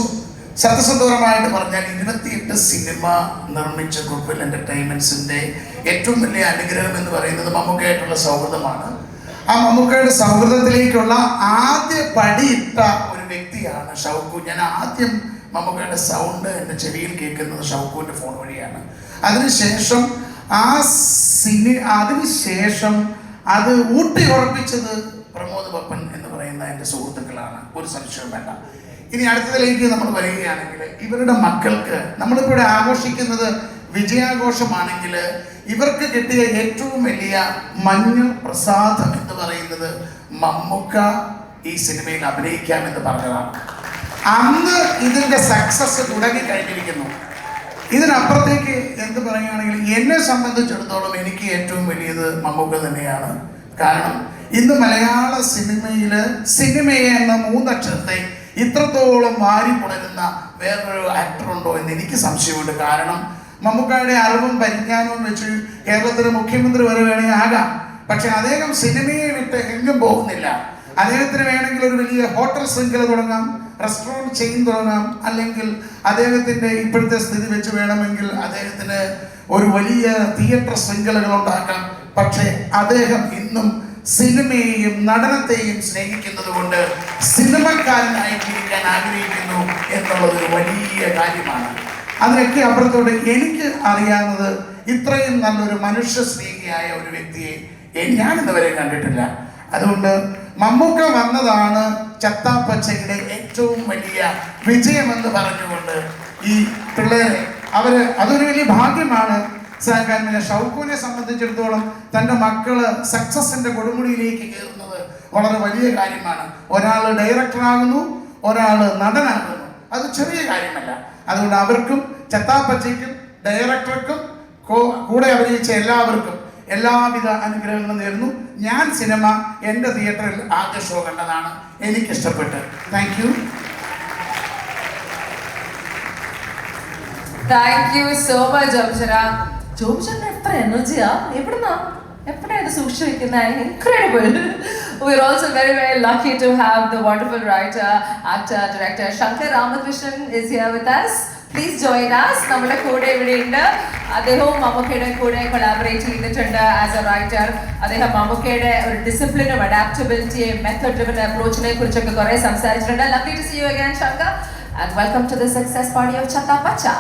സത്യസന്ധപരമായിട്ട് പറഞ്ഞാൽ 28 സിനിമ നിർമ്മിച്ച ഗ്രൂപ്പിൽ എൻ്റർടൈൻമെൻറ്റ്സിൻ്റെ ഏറ്റവും വലിയ അനുഗ്രഹം എന്ന് പറയുന്നത് മമ്മൂക്കയായിട്ടുള്ള സൗഹൃദമാണ്. ആ മമ്മൂക്കയുടെ സൗഹൃദത്തിലേക്കുള്ള ആദ്യ പടിയിട്ട ഒരു വ്യക്തിയാണ് ഷൗക്കു. ഞാൻ ആദ്യം മമ്മൂക്കയുടെ സൗണ്ട് എൻ്റെ ചെവിയിൽ കേൾക്കുന്നത് ഷൗക്കുവിൻ്റെ ഫോൺ വഴിയാണ്. അതിനുശേഷം അത് ഊട്ടി ഉറപ്പിച്ചത് പ്രമോദ് പപ്പൻ എന്ന് പറയുന്ന എൻ്റെ സുഹൃത്തുക്കളാണ്. ഒരു സംശയവും വേണ്ട. ഇനി അടുത്തതിലേക്ക് നമ്മൾ വരികയാണെങ്കിൽ, ഇവരുടെ മക്കൾക്ക് നമ്മളിപ്പോൾ ഇവിടെ ആഘോഷിക്കുന്നത് വിജയാഘോഷമാണെങ്കിൽ ഇവർക്ക് കിട്ടിയ ഏറ്റവും വലിയ മഞ്ഞൾ പ്രസാദം എന്ന് പറയുന്നത് മമ്മൂക്ക ഈ സിനിമയിൽ അഭിനയിക്കാമെന്ന് പറഞ്ഞതാണ്. അന്ന് ഇതിൻ്റെ സക്സസ് തുടങ്ങിക്കഴിഞ്ഞിരിക്കുന്നു. ഇതിനപ്പുറത്തേക്ക് എന്ത് പറയുകയാണെങ്കിൽ എന്നെ സംബന്ധിച്ചിടത്തോളം എനിക്ക് ഏറ്റവും വലിയത് മമ്മൂക്ക തന്നെയാണ്. കാരണം ഇന്ന് മലയാള സിനിമയെ എന്ന 3 അക്ഷരത്തെ ഇത്രത്തോളം വാരി പുണരുന്ന വേറൊരു ആക്ടറുണ്ടോ എന്ന് എനിക്ക് സംശയമുണ്ട്. കാരണം മമ്മൂക്കയുടെ അറിവും പരിജ്ഞാനവും വെച്ച് കേരളത്തിലെ മുഖ്യമന്ത്രി വരെ വേണമെങ്കിൽ ആകാം. പക്ഷെ അദ്ദേഹം സിനിമയെ വിട്ട് എങ്ങും പോകുന്നില്ല. അദ്ദേഹത്തിന് വേണമെങ്കിൽ ഒരു വലിയ ഹോട്ടൽ ശൃംഖല തുടങ്ങാം, റെസ്റ്റോറൻറ്റ് ചെയിൻ തുടങ്ങാം, അല്ലെങ്കിൽ അദ്ദേഹത്തിൻ്റെ ഇപ്പോഴത്തെ സ്ഥിതി വെച്ച് വേണമെങ്കിൽ അദ്ദേഹത്തിന് ഒരു വലിയ തിയേറ്റർ ശൃംഖലകൾ ഉണ്ടാക്കാം. പക്ഷേ അദ്ദേഹം ഇന്നും സിനിമയെയും നടനത്തെയും സ്നേഹിക്കുന്നത് കൊണ്ട് സിനിമക്കാരനായി ജീവിക്കാൻ ആഗ്രഹിക്കുന്നു എന്നുള്ളതൊരു വലിയ കാര്യമാണ്. അതിനൊക്കെ അപ്പുറത്തോട് എനിക്ക് അറിയാവുന്നത് ഇത്രയും നല്ലൊരു മനുഷ്യ സ്നേഹിയായ ഒരു വ്യക്തിയെ ഞാൻ ഇന്നുവരെ കണ്ടിട്ടില്ല. അതുകൊണ്ട് മമ്മൂക്ക വന്നതാണ് ചത്താപ്പച്ചയുടെ ഏറ്റവും വലിയ വിജയമെന്ന് പറഞ്ഞുകൊണ്ട് ഈ പിള്ളേരെ അതൊരു വലിയ ഭാഗ്യമാണ്. പിന്നെ ഷൗക്കൂനെ സംബന്ധിച്ചിടത്തോളം തൻ്റെ മക്കള് സക്സസിന്റെ കൊടുമുടിയിലേക്ക് കയറുന്നത് വളരെ വലിയ കാര്യമാണ്. ഒരാൾ ഡയറക്ടറാകുന്നു, ഒരാൾ നടനാകുന്നു, അത് ചെറിയ കാര്യമല്ല. അതുകൊണ്ട് അവർക്കും ചത്താപ്പച്ചയ്ക്കും ഡയറക്ടർക്കും കൂടെ അഭിനയിച്ച എല്ലാവർക്കും എല്ലാവിധ അനുഗ്രഹങ്ങളും നേരുന്നു. ഞാൻ സിനിമ എൻ്റെ തിയേറ്ററിൽ ആദ്യ ഷോ കണ്ടതാണ്, എനിക്കിഷ്ടപ്പെട്ട്. Thank you. Thank you so much ജോബിച്ചേട്ടാ. ജോബിച്ചേട്ടന് എത്ര എനർജിയാ, എപ്പോഴാണ് സൂക്ഷിച്ചു വെക്കുന്നത്? Incredible. We are also very, very lucky to have the wonderful writer, actor, director Shankar Ramakrishnan is here with us. Please join us. നമ്മുടെ കൂടെ ഇവിടെയുണ്ട്. അദ്ദേഹവും മമ്മൂക്കയുടെ കൂടെ കൊളാബറേറ്റ് ചെയ്തിട്ടുണ്ട് ആസ് എ റൈറ്റർ. അദ്ദേഹം മമ്മൂക്കയുടെ ഒരു ഡിസിപ്ലിനും അഡാപ്റ്റബിലിറ്റിയും മെത്തഡ് ഡ്രിവൻ അപ്രോച്ചിനെ കുറിച്ചൊക്കെ കുറെ സംസാരിച്ചിട്ടുണ്ട്. Lovely to see you again, Shankar, and welcome to the success party of Chattapacha.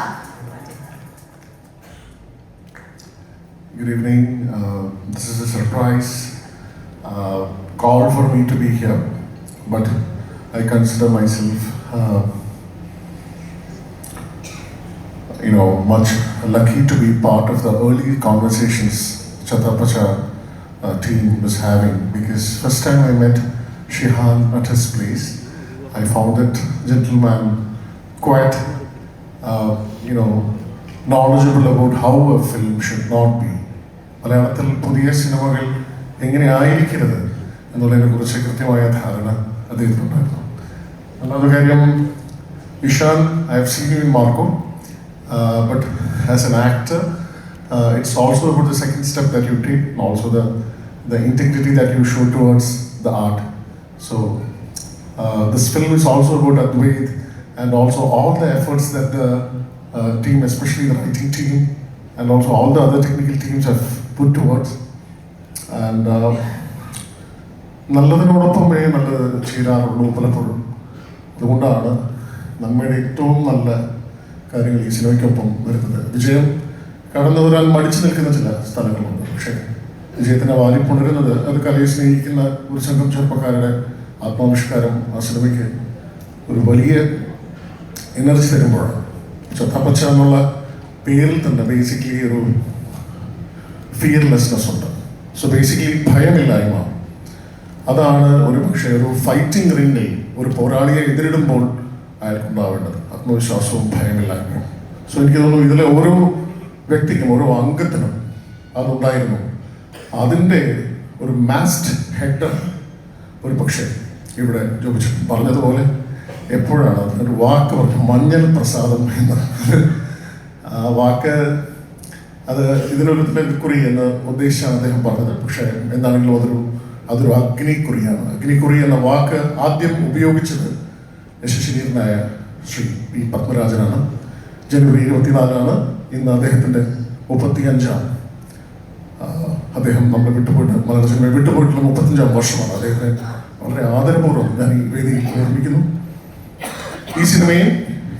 Good evening. This is a surprise call for me to be here, but I consider myself, much lucky to be part of the early conversations Chattapacha team was having, because first time I met Shihan at his place, I found that gentleman quite, knowledgeable about how a film should not be. മലയാളത്തിൽ പുതിയ സിനിമകൾ എങ്ങനെ ആയിരിക്കരുത് എന്നുള്ളതിനെ കുറിച്ച് കൃത്യമായ ധാരണ അദ്ദേഹത്തിനുണ്ടായിരുന്നു. ഒന്നാമത്തെ കാര്യം, Ishaan, I have seen you in Marco, but as an actor it's also about the second step that you take, and also the integrity that you show towards the art. So this film is also about Advait and also all the efforts that the team, especially the writing team, and also all the other technical teams have put towards. And നല്ലതിനോടൊപ്പമേ നല്ലത് ചേരാറുള്ളൂ പലപ്പോഴും. അതുകൊണ്ടാണ് നമ്മുടെ ഏറ്റവും നല്ല കാര്യങ്ങൾ ഈ സിനിമയ്ക്കൊപ്പം വരുന്നത്. വിജയം കടന്നു വരാൻ മടിച്ചു നിൽക്കുന്ന ചില സ്ഥലങ്ങളുണ്ട്, പക്ഷേ വിജയത്തിനെ വാലിപ്പുണരുന്നത് അത് കലയെ സ്നേഹിക്കുന്ന ഒരു സംഘം ചെറുപ്പക്കാരുടെ ആത്മാവിഷ്കാരം ആ സിനിമയ്ക്ക് ഒരു വലിയ എനർജി തരുമ്പോഴാണ്. ചത്താപ്പച്ച എന്നുള്ള പേരിൽ തന്നെ ബേസിക്കലി ഒരു ഫിയർലെസ്നെസ് ഉണ്ട്. സോ ബേസിക്കലി ഭയമില്ലായ്മ, അതാണ് ഒരു പക്ഷേ ഒരു ഫൈറ്റിംഗ് റിംഗിൽ ഒരു പോരാളിയെ എതിരിടുമ്പോൾ അയാൾക്കുണ്ടാവേണ്ടത്, ആത്മവിശ്വാസവും ഭയമില്ലായ്മയും. സോ എനിക്ക് തോന്നുന്നു ഇതിലെ ഓരോ വ്യക്തിക്കും ഓരോ അംഗത്തിനും അതുണ്ടായിരുന്നു. അതിൻ്റെ ഒരു മാസ്ഡ് ഹെഡ് ഒരു പക്ഷേ ഇവിടെ ജോബിച്ചു പറഞ്ഞതുപോലെ എപ്പോഴാണ് ഒരു വാക്ക് പറഞ്ഞു, മഞ്ഞൾ പ്രസാദം എന്ന്. ആ വാക്ക് അത് ഇതിനൊരു കുറി എന്ന് ഉദ്ദേശിച്ചാണ് അദ്ദേഹം പറഞ്ഞത്. പക്ഷേ എന്താണെങ്കിലും അതൊരു അഗ്നിക്കുറിയാണ്. അഗ്നിക്കുറി എന്ന വാക്ക് ആദ്യം ഉപയോഗിച്ചത് യശസ്വീനായ ശ്രീ പി പത്മരാജനാണ്. ജനുവരി 24 ഇന്ന് അദ്ദേഹത്തിൻ്റെ 35 അദ്ദേഹം നമ്മളെ വിട്ടുപോയിട്ട് മലയാള സിനിമയെ വിട്ടുപോയിട്ടുള്ള 35 വർഷമാണ്. അദ്ദേഹത്തെ വളരെ ആദരപൂർവ്വം ഞാൻ ഈ വേദിയിൽ ഓർമ്മിക്കുന്നു.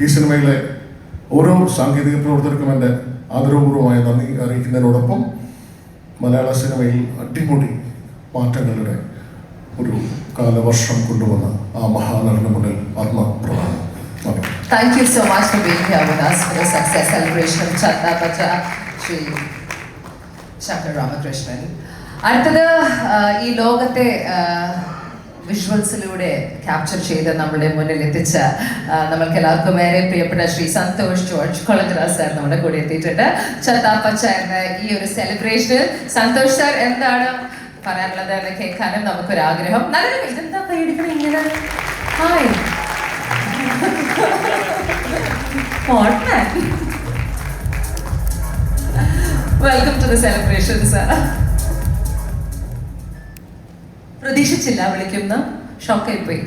ഈ സിനിമയിലെ ഓരോ സാങ്കേതിക പ്രവർത്തകർക്കും എൻ്റെ ആദരപൂർവ്വമായ നന്ദി അറിയിക്കുന്നതിനോടൊപ്പം മലയാള സിനിമയിൽ അടിമുടി മാറ്റങ്ങളുടെ ഒരു കാലവർഷം കൊണ്ടുവന്ന ആ മഹാനടന് മുന്നിൽ ആത്മപ്രധാനം. Thank you so much for being here with us for the success celebration of Chattapacha, Shri Shankar Ramakrishnan. അടുത്തത് ഈ ലോകത്തെ വിഷ്വൽസിലൂടെ ക്യാപ്ചർ ചെയ്ത് നമ്മുടെ മുന്നിൽ എത്തിച്ച നമ്മൾക്ക് എല്ലാവർക്കും ഏറെ പ്രിയപ്പെട്ട ശ്രീ സന്തോഷ് ജോർജ് കൊളങ്കര സാർ നമ്മുടെ കൂടെ എത്തിയിട്ടുണ്ട്. ചത്താപ്പച്ച എന്ന ഈ ഒരു സെലിബ്രേഷൻ സന്തോഷ് സാർ എന്താണ് പറയാനുള്ളത് എന്ന് കേൾക്കാനും നമുക്കൊരാഗ്രഹം. നല്ലൊരു ഇതെന്താ കൈയെടുക്കണം ഇങ്ങനെ. Hi welcome to the celebration sir. പ്രതീക്ഷിച്ചില്ല വിളിക്കുന്ന, ഷോക്കായി പോയി.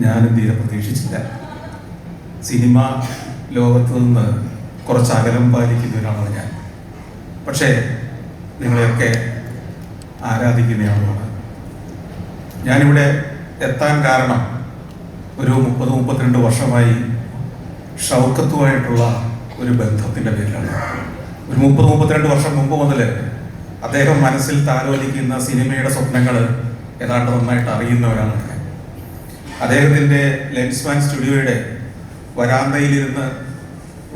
ഞാനും തീരെ പ്രതീക്ഷിച്ചില്ല. സിനിമ ലോകത്ത് നിന്ന് കുറച്ച് അകലം പാലിക്കുന്ന ഒരാളാണ് ഞാൻ. പക്ഷേ നിങ്ങളെയൊക്കെ ആരാധിക്കുന്നയാളാണ്. ഞാനിവിടെ എത്താൻ കാരണം ഒരു 30-32 വർഷമായി ഷൗക്കത്തുമായിട്ടുള്ള ഒരു ബന്ധത്തിൻ്റെ പേരിലാണ്. ഒരു 30-32 വർഷം മുമ്പ് മുതൽ അദ്ദേഹം മനസ്സിൽ താലോലിക്കുന്ന സിനിമയുടെ സ്വപ്നങ്ങൾ ഏതാണ്ട് നന്നായിട്ട് അറിയുന്നവരാണ്. അദ്ദേഹത്തിൻ്റെ ലെൻസ്മാൻ സ്റ്റുഡിയോയുടെ വരാന്തയിലിരുന്ന്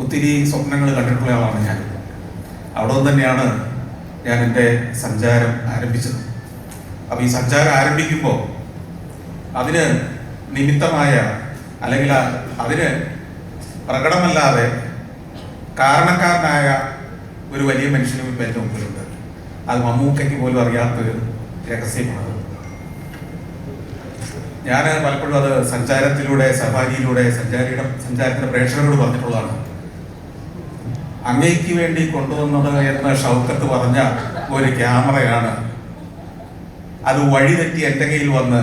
ഒത്തിരി സ്വപ്നങ്ങൾ കണ്ടിട്ടുള്ള ആളാണ് ഞാൻ. അവിടെ നിന്ന് തന്നെയാണ് ഞാൻ എൻ്റെ സഞ്ചാരം ആരംഭിച്ചത്. അപ്പോൾ ഈ സഞ്ചാരം ആരംഭിക്കുമ്പോൾ അതിന് നിമിത്തമായ അല്ലെങ്കിൽ അതിന് പ്രകടമല്ലാതെ കാരണക്കാരനായ ഒരു വലിയ മനുഷ്യനും ഇപ്പം എൻ്റെ മുമ്പിലുണ്ട്. അത് മമ്മൂക്കയ്ക്ക് പോലും അറിയാത്തൊരു രഹസ്യമാണ്. ഞാൻ പലപ്പോഴും അത് സഞ്ചാരത്തിലൂടെ, സഫാരിയിലൂടെ, സഞ്ചാരത്തിൻ്റെ പ്രേക്ഷകരോട് പറഞ്ഞിട്ടുള്ളതാണ്. അങ്ങേക്ക് വേണ്ടി കൊണ്ടുവന്നത് എന്ന് ഷൗക്കത്ത് പറഞ്ഞ ഒരു ക്യാമറയാണ്. അത് വഴിതെറ്റി എൻ്റെ കയ്യിൽ വന്ന്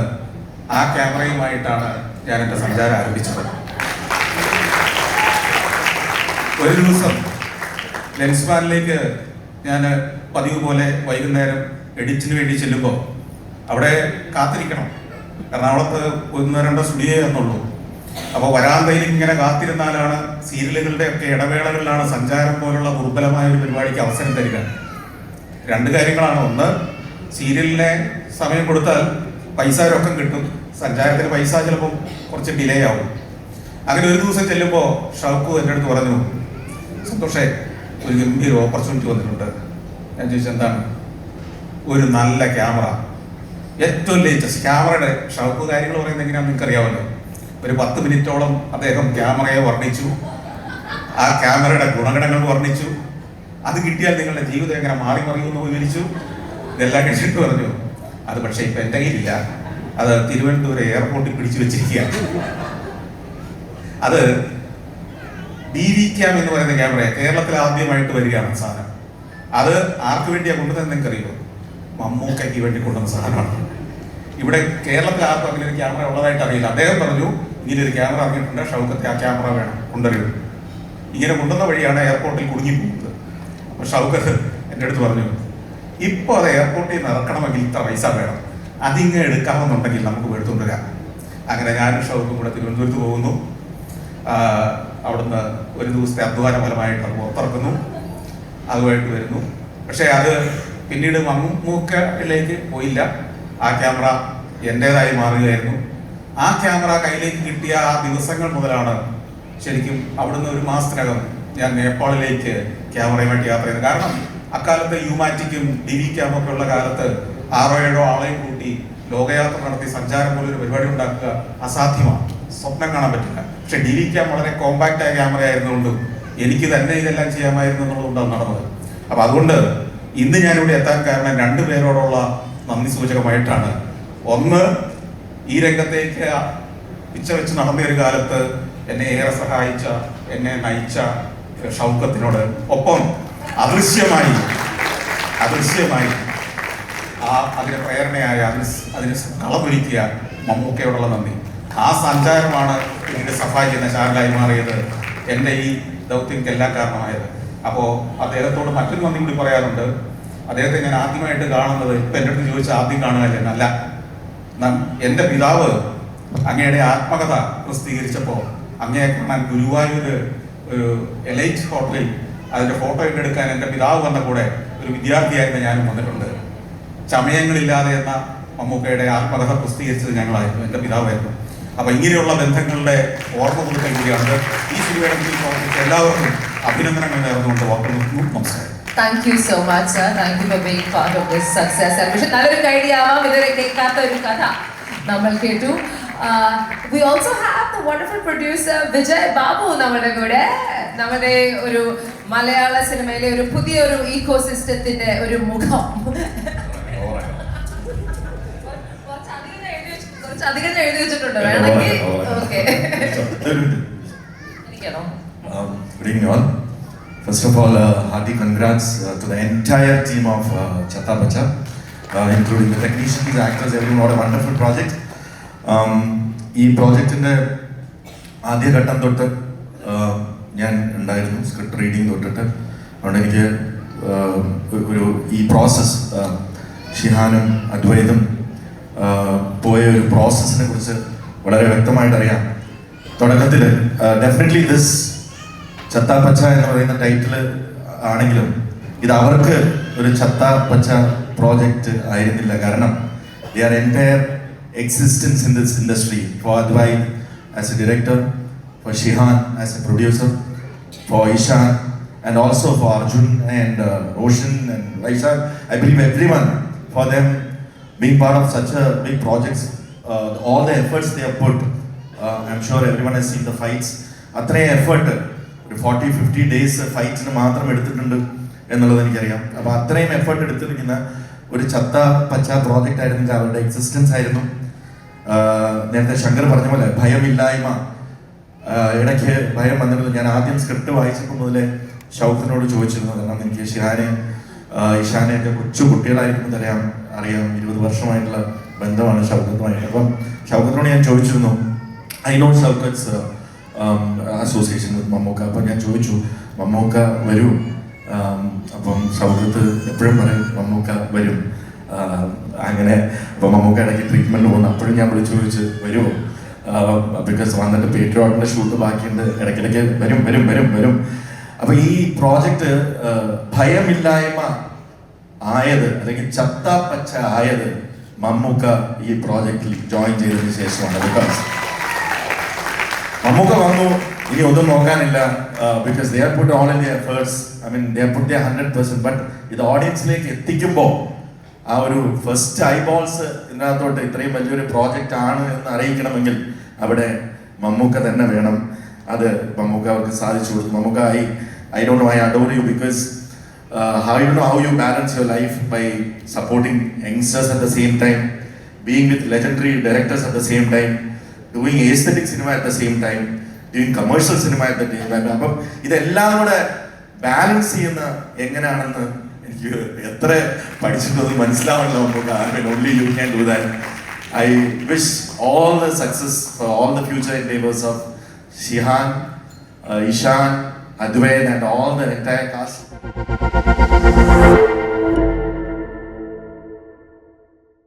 ആ ക്യാമറയുമായിട്ടാണ് ഞാൻ എൻ്റെ സഞ്ചാരം ആരംഭിച്ചത്. ഒരു ദിവസം ലെൻസ്മാനിലേക്ക് ഞാൻ പതിവ് പോലെ വൈകുന്നേരം എഡിറ്റിന് വേണ്ടി ചെല്ലുമ്പോൾ അവിടെ കാത്തിരിക്കണം. എറണാകുളത്ത് 1-2 സ്റ്റുഡിയോ എന്നുള്ളൂ. അപ്പോൾ വരാന്തയിൽ ഇങ്ങനെ കാത്തിരുന്നാലാണ് സീരിയലുകളുടെ ഒക്കെ ഇടവേളകളിലാണ് സഞ്ചാരം പോലുള്ള ദുർബലമായ ഒരു പരിപാടിക്ക് അവസരം തരിക. 2 കാര്യങ്ങളാണ്. ഒന്ന്, സീരിയലിനെ സമയം കൊടുത്താൽ പൈസ രൊക്കം കിട്ടും. സഞ്ചാരത്തിന് പൈസ ചിലപ്പോൾ കുറച്ച് ഡിലേ ആവും. അങ്ങനെ ഒരു ദിവസം ചെല്ലുമ്പോൾ ഷൗക്കു എൻ്റെ അടുത്ത് പറഞ്ഞു, സന്തോഷേ ഒരു ഗംഭീര ഓപ്പർച്യൂണിറ്റി വന്നിട്ടുണ്ട്. ഞാൻ ചോദിച്ചു എന്താണ്? ഒരു നല്ല ക്യാമറ, ഏറ്റവും ലേറ്റസ്റ്റ് ക്യാമറയുടെ. ഷൗക്കു കാര്യങ്ങൾ പറയുന്നത് എങ്ങനെയാണെന്ന് നിങ്ങൾക്ക് അറിയാമല്ലോ. ഒരു 10 മിനിറ്റോളം അദ്ദേഹം ക്യാമറയെ വർണ്ണിച്ചു, ആ ക്യാമറയുടെ ഗുണഗണങ്ങൾ വർണ്ണിച്ചു. അത് കിട്ടിയാൽ നിങ്ങളുടെ ജീവിതം എങ്ങനെ മാറി മറിയുമെന്ന് വിവരിച്ചു. ഇതെല്ലാം കഴിച്ചിട്ട് പറഞ്ഞു, അത് പക്ഷേ ഇപ്പം എൻ്റെ കയ്യിലില്ല, അത് തിരുവനന്തപുരം എയർപോർട്ടിൽ പിടിച്ചു വെച്ചിരിക്കുകയാണ്. അത് DV ക്യാം എന്ന് പറയുന്ന ക്യാമറ കേരളത്തിൽ ആദ്യമായിട്ട് വരികയാണ് സാധനം. അത് ആർക്ക് വേണ്ടിയാണ് കൊണ്ടുവന്നത് നിങ്ങൾക്കറിയോ? മമ്മൂക്കയ്ക്ക് വേണ്ടി കൊണ്ടുവന്ന സാധനമാണ്. ഇവിടെ കേരളത്തിൽ ആർക്കും അങ്ങനെ ഒരു ക്യാമറ ഉള്ളതായിട്ട് അറിയില്ല. അദ്ദേഹം പറഞ്ഞു, ഇങ്ങനെ ഒരു ക്യാമറ ഇറങ്ങിയിട്ടുണ്ട്, ഷൗക്കത്തെ ആ ക്യാമറ വേണം, കൊണ്ടുവരും. ഇങ്ങനെ കൊണ്ടുവന്ന വഴിയാണ് എയർപോർട്ടിൽ കുടുങ്ങിപ്പോകുന്നത്. അപ്പോൾ ഷൗക്കത്ത് എൻ്റെ അടുത്ത് പറഞ്ഞു, ഇപ്പോൾ അത് എയർപോർട്ടിൽ നിന്ന് ഇറക്കണമെങ്കിൽ ഇത്ര പൈസ വേണം, അതിങ്ങനെ എടുക്കാമെന്നുണ്ടെങ്കിൽ നമുക്ക് എടുത്തുകൊണ്ട് വരാം. അങ്ങനെ ഞാനും ഷൗക്കും കൂടെ തിരുവനന്തപുരത്ത് പോകുന്നു. അവിടുന്ന് ഒരു ദിവസത്തെ അധ്വാന ഫലമായിട്ട് അത് പുറത്തിറക്കുന്നു, അതുമായിട്ട് വരുന്നു. പക്ഷേ അത് പിന്നീട് മമ്മൂക്കയിലേക്ക് പോയില്ല. ആ ക്യാമറ എൻ്റേതായി മാറുകയായിരുന്നു. ആ ക്യാമറ കയ്യിലേക്ക് കിട്ടിയ ആ ദിവസങ്ങൾ മുതലാണ് ശരിക്കും അവിടുന്ന് ഒരു മാസത്തിനകം ഞാൻ നേപ്പാളിലേക്ക് ക്യാമറയുമായിട്ട് യാത്ര ചെയ്തത്. കാരണം അക്കാലത്ത് യുമാറ്റിക്കും DV ക്യാമൊക്കെ ഉള്ള കാലത്ത് 6-7 ആളെയും കൂട്ടി ലോകയാത്ര നടത്തി സഞ്ചാരം പോലൊരു പരിപാടി ഉണ്ടാക്കുക അസാധ്യമാണ്, സ്വപ്നം കാണാൻ പറ്റില്ല. പക്ഷെ DV ക്യാം വളരെ കോമ്പാക്റ്റായ ക്യാമറ ആയിരുന്നുകൊണ്ടും എനിക്ക് തന്നെ ഇതെല്ലാം ചെയ്യാമായിരുന്നു എന്നുള്ളതുകൊണ്ടാണ് നടന്നത്. അപ്പം അതുകൊണ്ട് ഇന്ന് ഞാനിവിടെ എത്താൻ കാരണം 2 പേരോടുള്ള നന്ദി സൂചകമായിട്ടാണ്. ഒന്ന്, ഈ രംഗത്തേക്ക് പിച്ച വെച്ച് നടന്ന ഒരു കാലത്ത് എന്നെ ഏറെ സഹായിച്ച, എന്നെ നയിച്ച ഷൗക്കത്തിനോട്, ഒപ്പം അദൃശ്യമായി അതിന് പ്രേരണയായ, അതിന് കളമൊരുക്കിയ മമ്മൂക്കയോടുള്ള നന്ദി. ആ സഞ്ചാരമാണ് പിന്നീട് സഫായി എന്ന ചാനലായി മാറിയത്, എൻ്റെ ഈ ദൗത്യങ്ങൾക്ക് എല്ലാം കാരണമായത്. അപ്പോൾ അദ്ദേഹത്തോട് മറ്റൊരു നന്ദി കൂടി പറയാറുണ്ട്. അദ്ദേഹത്തെ ഞാൻ ആദ്യമായിട്ട് കാണുന്നത്, ഇപ്പം എൻ്റെ അടുത്ത് ചോദിച്ചാൽ ആദ്യം കാണുകയല്ല, അല്ല, എൻ്റെ പിതാവ് അങ്ങയുടെ ആത്മകഥ പ്രസിദ്ധീകരിച്ചപ്പോൾ അങ്ങയെ കാണാൻ ഗുരുവായൂർ ഒരു എലൈറ്റ് ഹോട്ടലിൽ അതിൻ്റെ ഫോട്ടോ ഒക്കെ എടുക്കാൻ എൻ്റെ പിതാവ് വന്ന കൂടെ ഒരു വിദ്യാർത്ഥിയായിരുന്ന ഞാനും വന്നിട്ടുണ്ട്. ചമയങ്ങളില്ലാതെ എന്ന മമ്മൂക്കയുടെ ആത്മകഥ പ്രസിദ്ധീകരിച്ചത് ഞങ്ങളായിരുന്നു, എൻ്റെ പിതാവായിരുന്നു. അപ്പം ഇങ്ങനെയുള്ള ബന്ധങ്ങളുടെ ഓർമ്മ പുതുക്കൽ കൂടിയാണ് ഈ സിനിമയുടെ മുന്നിൽ പ്രവർത്തിച്ച എല്ലാവർക്കും അഭിനന്ദനങ്ങൾ നേർന്നുകൊണ്ട് വാർന്നു. നമസ്കാരം. Thank you so much, sir. Thank you for being part of this success. പക്ഷെ നല്ലൊരു ഐഡിയ ആവാം ഇതുവരെ കേൾക്കാത്ത ഒരു കഥ നമ്മൾ കേട്ടു. We also have the wonderful producer Vijay Babu നമ്മുടെ കൂടെ. നമ്മുടെ ഒരു മലയാള സിനിമയിലെ ഒരു പുതിയ ഒരു ഇക്കോസിസ്റ്റത്തിന്റെ ഒരു മുഖം. കുറച്ചധികം എഴുതി വെച്ചിട്ടുണ്ട്, വേണമെങ്കിൽ. Okay, എനിക്കാണോ? Good evening all. First of all, hearty congrats to the entire team of Chatta Bacha, including the technicians, the actors, everyone. What a wonderful project. ഈ പ്രോജക്റ്റിൻ്റെ ആദ്യഘട്ടം തൊട്ട് ഞാൻ ഉണ്ടായിരുന്നു, സ്ക്രിപ്റ്റ് റീഡിങ് തൊട്ടിട്ട്. അതുകൊണ്ട് എനിക്ക് ഈ പ്രോസസ്സ് ഷിഹാനും അദ്വൈതും പോയ ഒരു പ്രോസസ്സിനെ കുറിച്ച് വളരെ വ്യക്തമായിട്ട് അറിയാം. തുടക്കത്തിൽ ഡെഫിനറ്റ്ലി ദിസ് ചത്ത പച്ച എന്ന് പറയുന്ന ടൈറ്റിൽ ആണെങ്കിലും ഇത് അവർക്ക് ഒരു ചത്ത പച്ച പ്രോജക്റ്റ് ആയിരുന്നില്ല. കാരണം they are entire existence in this industry. For Advait as a director, for Shihan as a producer, for Ishan, and also for Arjun and Roshan and Vaishak. I believe everyone, for them being part of such a big projects, all the efforts they have put. I'm sure everyone has seen the fights. അത്രയും effort ഒരു 40-50 days ഫൈറ്റ്സിന് മാത്രം എടുത്തിട്ടുണ്ട് എന്നുള്ളത് എനിക്കറിയാം. അപ്പോൾ അത്രയും effort എടുത്തിരിക്കുന്ന ഒരു ചത്ത പച്ച പ്രോജക്റ്റ് ആയിരുന്നെങ്കിൽ അവരുടെ എക്സിസ്റ്റൻസ് ആയിരുന്നു. നേരത്തെ ശങ്കർ പറഞ്ഞ പോലെ ഭയമില്ലായ്മ, ഇടയ്ക്ക് ഭയം വന്നിരുന്നു. ഞാൻ ആദ്യം സ്ക്രിപ്റ്റ് വായിച്ചപ്പോൾ മുതലേ ഷൗക്കിനോട് ചോദിച്ചിരുന്നു. കാരണം എനിക്ക് ഷിഹാനെ ഇഷാനെയൊക്കെ കൊച്ചു കുട്ടികളായിരിക്കും അറിയാം 20 വർഷമായിട്ടുള്ള ബന്ധമാണ് ഷൗക്കത്തുമായിട്ട്. അപ്പം ഷൗക്കത്തിനോട് ഞാൻ ചോദിച്ചിരുന്നു, I know Shoukath's association with Mammookka. അപ്പം ഞാൻ ചോദിച്ചു, മമ്മൂക്ക വരൂ? അപ്പം ഷൗക്കത്ത് എപ്പോഴും പറയും മമ്മൂക്ക വരും. അങ്ങനെ അപ്പോൾ മമ്മൂക്ക ഇടയ്ക്ക് ട്രീറ്റ്മെൻറ്റ് പോകുന്നു. അപ്പോഴും ഞാൻ വിളിച്ചു ചോദിച്ച് വരുമോ, ബിക്കോസ് വന്നിട്ട് പേട്രിയോട്ടിൻ്റെ ഷൂട്ട് ബാക്കിയുണ്ട്, ഇടയ്ക്കിടയ്ക്ക് വരും. അപ്പോൾ ഈ പ്രോജക്റ്റ് ഭയമില്ലായ്മ ആയത്, അല്ലെങ്കിൽ ചത്ത പച്ച ആയത് മമ്മൂക്ക ഈ പ്രോജക്റ്റിൽ ജോയിൻ ചെയ്തതിന് ശേഷമാണ്. ബിക്കോസ് മമ്മൂക്ക വന്നു, ഇനി ഒന്നും നോക്കാനില്ല, because they have put all in their efforts. I mean they have put their 100%. But ഇത് ഓഡിയൻസിലേക്ക് എത്തിക്കുമ്പോൾ ആ ഒരു ഫസ്റ്റ് ഐബോൾസ് ഇതിനകത്തോട്ട് ഇത്രയും വലിയൊരു പ്രോജക്റ്റ് ആണ് എന്ന് അറിയിക്കണമെങ്കിൽ അവിടെ മമ്മൂക്ക തന്നെ വേണം. അത് മമ്മൂക്ക അവർക്ക് സാധിച്ചു കൊടുത്തു. Mammukka I don't know, I adore you because how you balance your life by supporting youngsters at the same time, being with legendary directors at the same time, doing aesthetic cinema at the same time, doing commercial cinema at the same time. അപ്പം ഇതെല്ലാം കൂടെ balance ചെയ്യുന്ന എങ്ങനെയാണെന്ന് എനിക്ക് എത്ര പഠിച്ചിട്ടൊന്നും മനസ്സിലാവണല്ലോ നമുക്ക്. I mean, only you can do that. I wish all the success for all the future endeavors of Shihan, Ishan, Advait and all the entire cast.